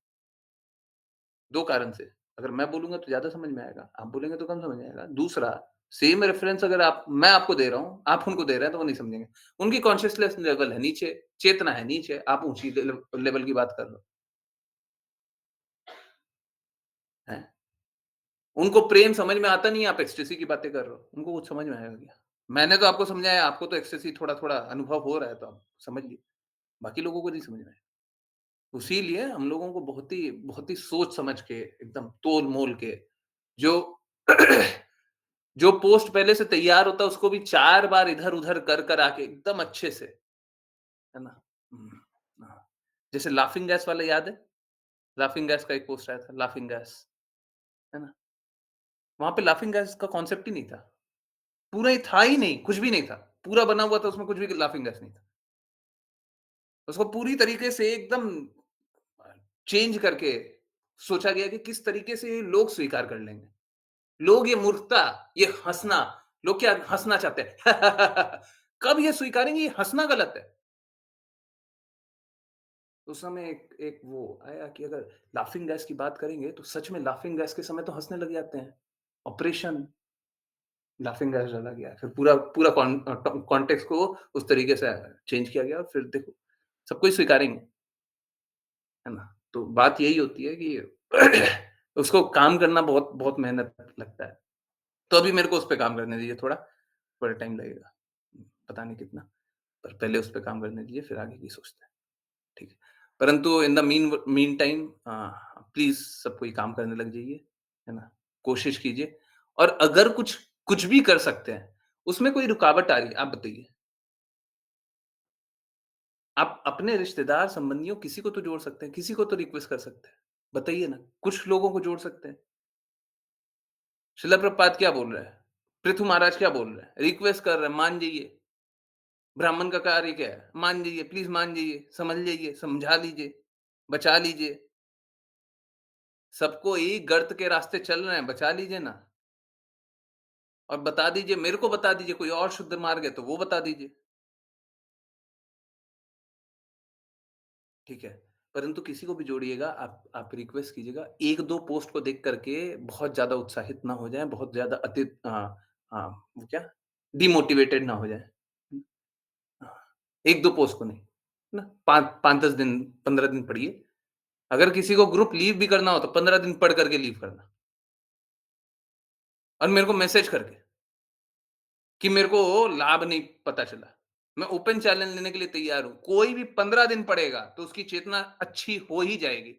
2 कारण से, अगर मैं बोलूँगा तो ज़्यादा समझ में आएगा, आप बोलेंगे तो कम समझ में आएगा। दूसरा, सेम रेफरेंस अगर मैं आपको दे रहा हूँ, आप उनको दे रहे हैं, तो वो नहीं समझेंगे। उनकी कॉन्शसनेस लेवल है नीचे, चेतना है नीचे, आप ऊँची लेवल की बात कर रहे हो, हैं? उनको प्रेम समझ में आता नहीं है, आप एक्सटेसी की बातें कर रहे हो, उनको कुछ समझ में आएगा क्या? मैंने तो आपको समझाया, आपको तो एक्सटेसी थोड़ा-थोड़ा अनुभव हो रहा है, तो आप समझ लिए। बाकी लोगों को नहीं समझ में आएगा। इसीलिए हम लोगों को बहुत ही सोच समझ के, एकदम तोल-मोल के, जो जो पोस्ट पहले से तैयार होता है, उसको भी 4 बार इधर-उधर कर आके एकदम अच्छे से, है ना? हुँ, हाँ। जैसे लाफिंग गैस वाला याद है? लाफिंग गैस का एक पोस्ट आया था, लाफिंग गैस, है ना? वहाँ पे लाफिंग गैस का कॉन्सेप्ट ही नहीं था। पूरा ही था ही नहीं, कुछ भी नहीं था। पूरा बना हुआ था, उसमें कुछ भी लाफिंग गैस नहीं था। उसको पूरी तरीके से एकदम चेंज करके सोचा गया कि किस तरीके से ये लोग स्वीकार कर लेंगे। लोग ये मूर्खता, ये हँसना, लोग क्या हँसना चाहते हैं। कब ये स्वीकारेंगे ये हँसना गलत है। उस समय एक एक वो आया कि अगर लाफिंग गैस की बात करेंगे तो सच में लाफिंग गैस के समय तो हँसने लग जाते हैं। ऑपरेशन लाफिंग गैस डाला गया। फिर पूरा पूरा कॉन्टेक्स्ट को उस तरीके से चेंज किया गया और फिर देखो सब कोई स्वीकारेंगे, है ना? तो बात यही होती है कि उसको काम करना बहुत बहुत मेहनत लगता है। तो अभी मेरे को उस पे काम करने दीजिए थोड़ा टाइम लगेगा। पता नहीं कितना, पर पहले उस पे काम करने दीजिए फिर आगे की सोचते हैं, ठीक है। परंतु in the mean time please सब कोई काम करने लग जाइए, है ना? कोशिश कीजिए और अगर कुछ कुछ भी कर सकते हैं, उसमें कोई रुकावट आ रही है, आप बताइए। आप अपने रिश्तेदार, संबंधियों किसी को तो जोड़ सकते हैं, किसी को तो रिक्वेस्ट कर सकते हैं। बताइए ना, कुछ लोगों को जोड़ सकते हैं। शिला प्रभुपाद क्या बोल रहे हैं? पृथु महाराज क्या बोल रहे हैं? रिक्वेस्ट कर रहे हैं, मान जाइए। ब्राह्मण का कार्य क्या है? मान जाइए, प्लीज़ मान जाइए, समझ जाइए, समझा लीजिए, बचा लीजिए। सबको एक गर्त के रास्ते चल रहे हैं, बचा लीजिए ना। और बता दीजिए, मेरे को बता दीजिए, कोई और शुद्ध मार्ग है तो वो बता दीजिए, ठीक है? परंतु किसी को भी जोड़िएगा, आप रिक्वेस्ट कीजिएगा, 1-2 पोस्ट को देख कर के बहुत ज़्यादा उत्साहित ना हो जाएँ, बहुत ज़्यादा वो क्या? डिमोटिवेटेड ना हो जाएँ। हाँ, 1-2 पोस्ट को नहीं, है ना? 5-10 दिन, 15 दिन पढ़िए। अगर किसी को ग्रुप लीव भी करना हो तो 15 दिन पढ़ करके लीव करना और मेरे को मैसेज करके कि मेरे को लाभ नहीं पता चला। मैं ओपन चैलेंज लेने के लिए तैयार हूँ। कोई भी 15 दिन पढ़ेगा तो उसकी चेतना अच्छी हो ही जाएगी।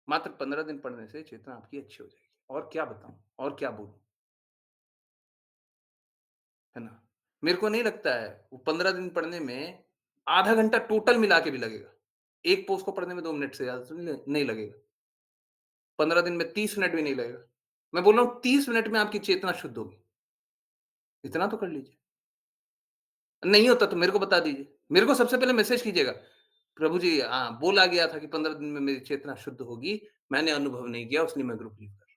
मात्र 15 दिन पढ़ने से चेतना आपकी अच्छी हो जाएगी। और क्या बताऊँ? और क्या बोलूँ? है ना? मेरे को नहीं लगता है वो 15 दिन पढ़ने में आधा घंटा टोटल मिला के भी लगेगा। एक पोस्ट को पढ़ने में 2 मिनट से ज़्यादा तो नहीं लगेगा। 15 दिन में 30 मिनट भी नहीं लगेगा। मैं बोल रहा हूँ 30 मिनट में आपकी चेतना शुद्ध होगी। इतना तो कर लीजिए। नहीं होता तो मेरे को बता दीजिए। मेरे को सबसे पहले मैसेज कीजिएगा, प्रभु जी बोला गया था कि 15 दिन में मेरी चेतना शुद्ध होगी, मैंने अनुभव नहीं किया इसलिए मैं ग्रुप लीव कर रहा हूँ।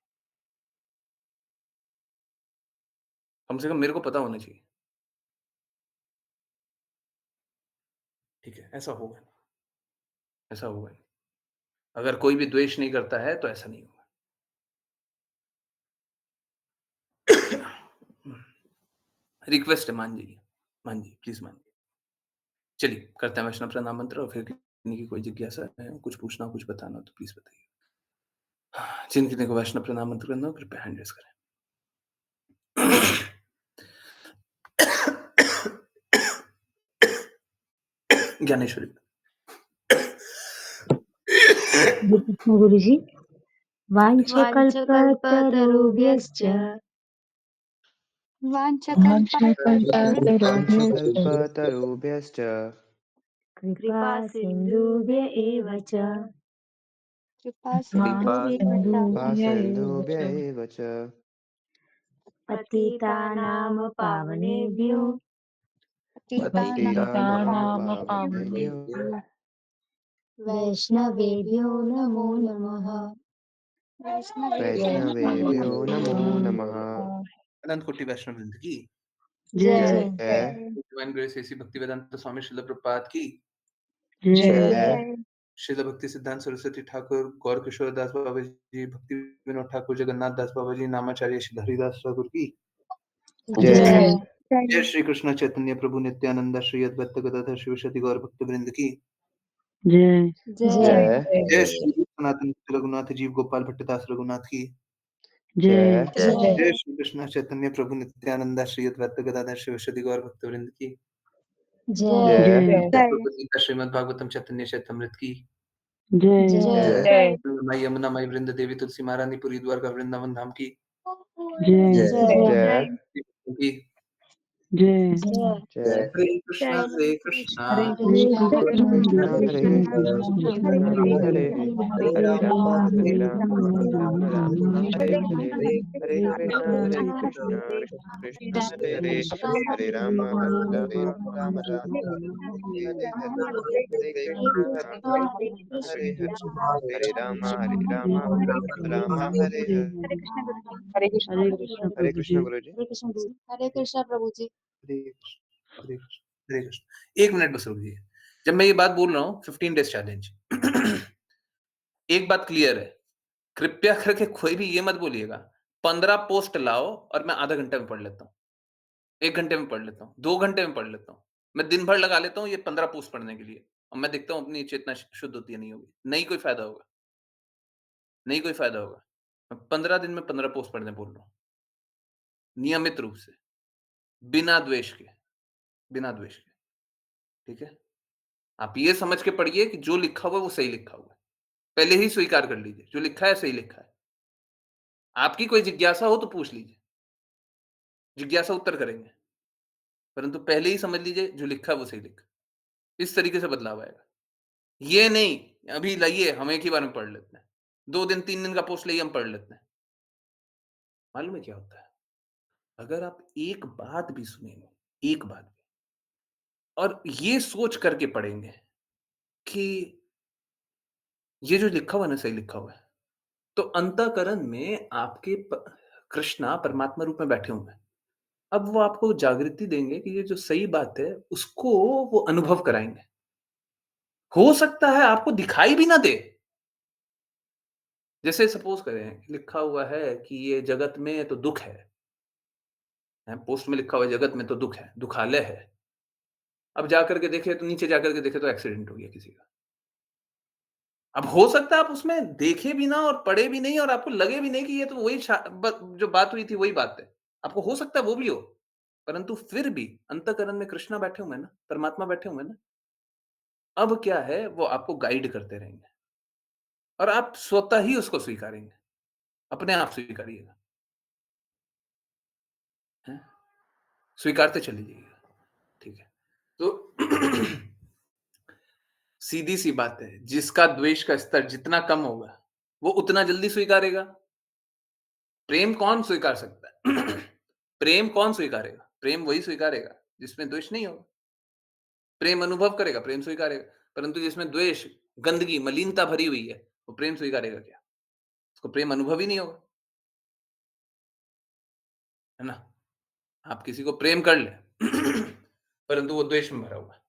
कम से कम मेरे को पता होना चाहिए। ठीक है, ऐसा होगा नहीं, ऐसा होगा नहीं। अगर कोई भी द्वेष नहीं करता है तो ऐसा नहीं होगा। रिक्वेस्ट है, मान जाइए, मान जाइए, प्लीज़ मान जाइए। चलिए, करते हैं वैष्णव प्रणाम मंत्र और फिर किन्हीं की कोई जिज्ञासा है, कुछ पूछना हो, कुछ बताना हो तो प्लीज़ बताइए। जिन-किन्हीं को वैष्णव प्रणाम मंत्र करना हो कृपया हैंड रेज़ करें। ज्ञानेश्वरी। हरे कृष्ण गुरुजी। वाञ्छकल्पतरुभ्यश्च वाञ्छकल्पतरुभ्यश्च वाञ्छकल्पतरुभ्यश्च कृपा सिन्धुभ्य एव च कृपासिन्धुभ्य एव कृपासिन्धुभ्य च एव च पतितानां पावनेभ्यो पतितानां पतितानां पावनेभ्यो पावनेभ्यो वैष्णवेभ्यो नमो नमः। वैष्णवेभ्यो नमो नमः। अनंत कोटि वैष्णव वृंद की जय जय डिवाइन ग्रेस एसी भक्तिवेदांत स्वामी श्रील प्रभुपाद की जय जय श्रील भक्ति सिद्धांत सरस्वती ठाकुर गौर किशोर दास बाबा जी भक्ति विनोद ठाकुर जगन्नाथ दास बाबा जी नामाचार्य श्री हरिदास ठाकुर की जय जय जय श्री कृष्ण चैतन्य प्रभु नित्यानंद श्री अद्वैत गदाधर शिवशति गौर भक्त वृंद की जय जय जय श्री सनातन रघुनाथ जीव गोपाल भट्टदास रघुनाथ की जय जय श्री कृष्ण चैतन्य प्रभु नित्यानंद श्री अद्वैत गदाधर शिवशति गौर भक्त वृंद की जय जय भगवद गीता श्रीमद् भागवतम चैतन्य चैतमृत की जय माई यमुना माई वृंद देवी तुलसी महारानी पुरी द्वारका वृंदावन धाम की जय की जय हरे कृष्णा हरे कृष्ण कृष्ण कृष्ण हरे हरे कृष्ण कृष्ण कृष्ण कृष्ण कृष्ण हरे हरे हरे हरे हरे राम राम हरे हरे राम राम राम हरे हरे हरे हरे कृष्ण कृष्ण कृष्ण हरे हरे राम राम राम हरे हरे हरे कृष्ण हरे हरे हरे राम राम हरे हरे। हरे कृष्ण हरे कृष्ण गुरु जी। हरे कृष्ण प्रभु जी। हरे कृष्ण हरे कृष्ण हरे कृष्ण। एक मिनट बस रुकिए। जब मैं ये बात बोल रहा हूँ 15 डेज चैलेंज एक बात क्लियर है, कृपया करके कोई भी ये मत बोलिएगा 15 पोस्ट लाओ और मैं आधा घंटे में पढ़ लेता हूँ, 1 घंटे में पढ़ लेता हूँ, 2 घंटे में पढ़ लेता हूँ। मैं दिन भर लगा लेता हूँ ये 15 पोस्ट पढ़ने के लिए और मैं देखता हूँ अपनी चेतना शुद्ध होती है नहीं होगी। नहीं कोई फायदा होगा, नहीं कोई फायदा होगा। मैं 15 दिन में 15 पोस्ट पढ़ने बोल रहा हूँ, नियमित रूप से, बिना द्वेष के, बिना द्वेष के, ठीक है? आप ये समझ के पढ़िए कि जो लिखा हुआ है वो सही लिखा हुआ है। पहले ही स्वीकार कर लीजिए, जो लिखा है सही लिखा है। आपकी कोई जिज्ञासा हो तो पूछ लीजिए, जिज्ञासा उत्तर करेंगे। परंतु पहले ही समझ लीजिए जो लिखा है वो सही लिखा है। इस तरीके से बदलाव आएगा। ये नहीं, अभी लाइए हम एक ही बार में पढ़ लेते हैं। 2 दिन 3 दिन का पोस्ट लाइए हम पढ़ लेते हैं। मालूम है क्या होता है? अगर आप एक बात भी सुनेंगे, एक बात भी और ये सोच करके पढ़ेंगे कि ये जो लिखा हुआ है ना सही लिखा हुआ है। तो अंतःकरण में आपके कृष्णा परमात्मा रूप में बैठे हुए हैं। अब वो आपको जागृति देंगे कि ये जो सही बात है उसको वो अनुभव कराएँगे। हो सकता है आपको दिखाई भी ना दे। जैसे सपोज़ करें लिखा हुआ है कि ये जगत में तो दुःख है, पोस्ट में लिखा हुआ है जगत में तो दुःख है, दुखालय है। अब जाकर के देखें तो नीचे जाकर के देखें तो एक्सीडेंट हो गया किसी का। अब हो सकता है आप उसमें देखे भी ना और पढ़े भी नहीं और आपको लगे भी नहीं कि ये तो वही जो बात हुई थी वही बात है। आपको हो सकता है वो भी हो। परंतु फिर भी अंतःकरण में कृष्णा बैठे हुए हैं ना, परमात्मा बैठे हुए हैं ना। अब क्या है वो आपको गाइड करते रहेंगे और आप स्वतः ही उसको स्वीकारेंगे। अपने आप स्वीकारिएगा। हैं? स्वीकारते चले जाइएगा। ठीक है। तो सीधी-सी बात है, जिसका द्वेष का स्तर जितना कम होगा वो उतना जल्दी स्वीकारेगा? प्रेम कौन स्वीकार सकता है? प्रेम कौन स्वीकारेगा? प्रेम वही स्वीकारेगा जिसमें द्वेष नहीं होगा। प्रेम अनुभव करेगा, प्रेम स्वीकारेगा। परंतु जिसमें द्वेष, गंदगी, मलिनता भरी हुई है, वो प्रेम स्वीकारेगा क्या? उसको प्रेम अनुभव ही नहीं होगा, है ना? आप किसी को प्रेम कर लें, परंतु वो द्वेष में भरा हुआ है,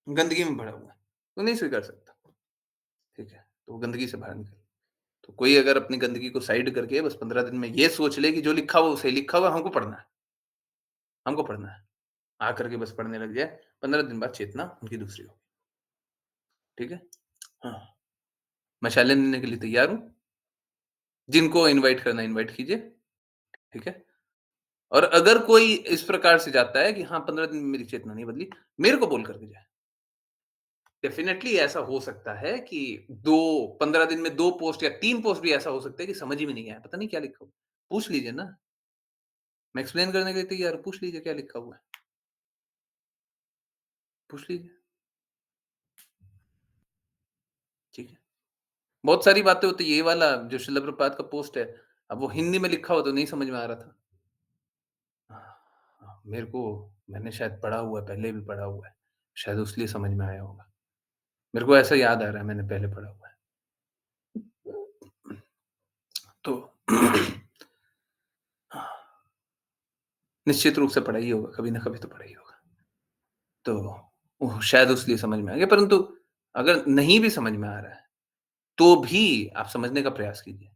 गंदगी में भरा हुआ है, तो नहीं स्वीकार सकता। ठीक है? तो वो गंदगी से बाहर निकले। तो कोई अगर अपनी गंदगी को साइड करके बस 15 दिन में ये सोच ले कि जो लिखा हुआ सही लिखा हुआ, हमको पढ़ना है, हमको पढ़ना है। आकर के बस पढ़ने लग जाए, 15 दिन बाद चेतना उनकी दूसरी होगी। ठीक है? हाँ। मैं शैलेंद्र लेने के लिए तैयार हूँ। जिनको इनवाइट करना है इनवाइट कीजिए। ठीक है? और अगर कोई इस प्रकार से जाता है कि हाँ, 15 दिन में मेरी चेतना नहीं बदली, मेरे को बोल करके जाए। डेफ़िनेटली ऐसा हो सकता है कि 2 15 दिन में 2 पोस्ट या 3 पोस्ट भी ऐसा हो सकता है कि समझ ही में नहीं आया, पता नहीं क्या लिखा हुआ है। पूछ लीजिए ना, मैं एक्सप्लेन करने के लिए तैयार हूँ, पूछ लीजिए क्या लिखा हुआ है। पूछ लीजिए, ठीक है। बहुत सारी बातें होती हैं, ये वाला जो शिला प्रपात का पोस्ट है, अब वो हिंदी में लिखा हो तो नहीं समझ में आ रहा था। मेरे को मैंने शायद पढ़ा हुआ है, पहले भी पढ़ा हुआ है, शायद इसलिए समझ में आया होगा। मेरे को ऐसा याद आ रहा है मैंने पहले पढ़ा हुआ है। तो निश्चित रूप से पढ़ा ही होगा, कभी ना कभी तो पढ़ा ही होगा। तो वो शायद इसलिए समझ में आ गया, परंतु अगर नहीं भी समझ में आ रहा है, तो भी आप समझने का प्रयास कीजिए।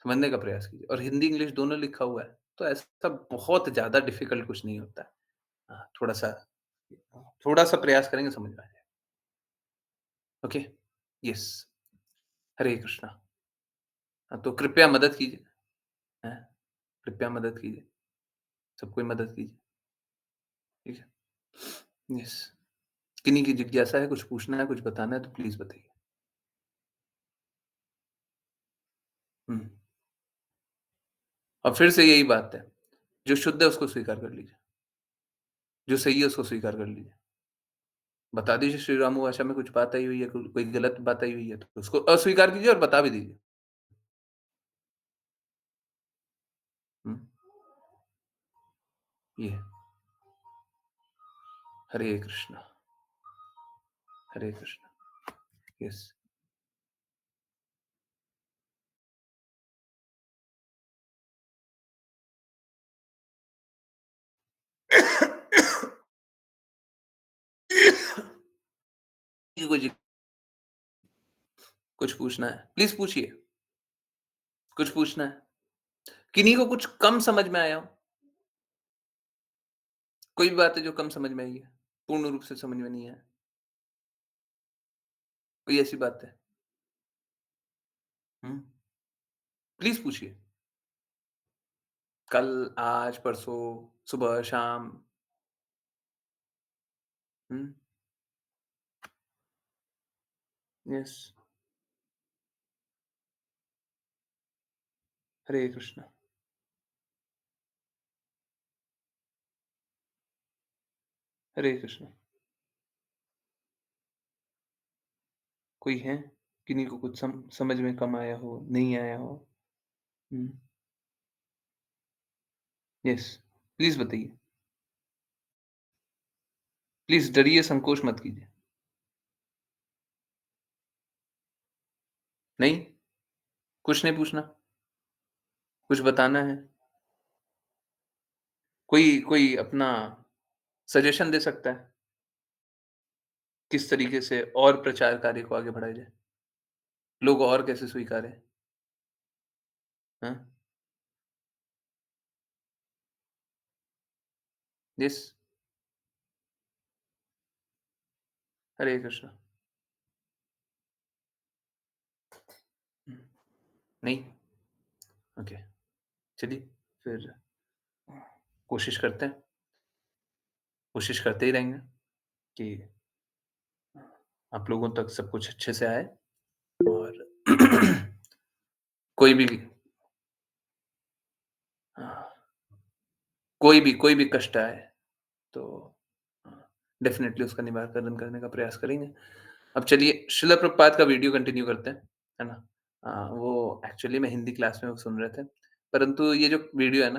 समझने का प्रयास कीजिए और हिंदी, इंग्लिश दोनों लिखा हुआ है, तो ऐसा बहुत ज़्यादा डिफ़िकल्ट कुछ नहीं होता है। हाँ, थोड़ा-सा प्रयास करेंगे समझ में आ जाएगा। ओके? यस। हरे कृष्णा। हाँ, तो कृपया मदद कीजिए, हैं? कृपया मदद कीजिए। सब कोई मदद कीजिए, ठीक है? यस। किन्हीं की जिज्ञासा है, कुछ पूछना है, कुछ बताना है तो प्लीज़ बताइए। हुँ। और फिर से यही बात है, जो शुद्ध है उसको स्वीकार कर लीजिए, जो सही है उसको स्वीकार कर लीजिए। बता दीजिए श्री राम भाषा में कुछ बात आई हुई है, कोई गलत बात आई हुई है तो उसको अस्वीकार कीजिए और बता भी दीजिए। हुँ, ये हरे कृष्णा, हरे कृष्णा। यस। कुछ कुछ पूछना है, प्लीज़ पूछिए। कुछ पूछना है? किन्हीं को कुछ कम समझ में आया हो? कोई भी बात है जो कम समझ में आई है, पूर्ण रूप से समझ में नहीं आया? कोई ऐसी बात है? हुँ, प्लीज़ पूछिए। कल, आज, परसों, सुबह, शाम। हुँ, यस। हरे कृष्णा, हरे कृष्णा। कोई है? किन्हीं को कुछ समझ में कम आया हो, नहीं आया हो? हुँ, यस। प्लीज़ बताइए। प्लीज़ डरिए, संकोच मत कीजिए। नहीं? कुछ नहीं पूछना? कुछ बताना है? कोई कोई अपना सजेशन दे सकता है? किस तरीके से और प्रचार कार्य को आगे बढ़ाया जाए? लोग और कैसे स्वीकारें? हाँ? यस। हरे कृष्णा। हुँ, नहीं? ओके, चलिए फिर कोशिश करते हैं, कोशिश करते ही रहेंगे कि आप लोगों तक सब कुछ अच्छे से आए और कोई भी अ, कोई भी कष्ट आए तो अ, डेफ़िनेटली उसका निवारण करने का प्रयास करेंगे। अब चलिए शिला प्रभुपाद का वीडियो कंटिन्यू करते हैं, है ना? वो एक्चुअली में हिंदी क्लास में वो सुन रहे थे। परंतु ये जो वीडियो है ना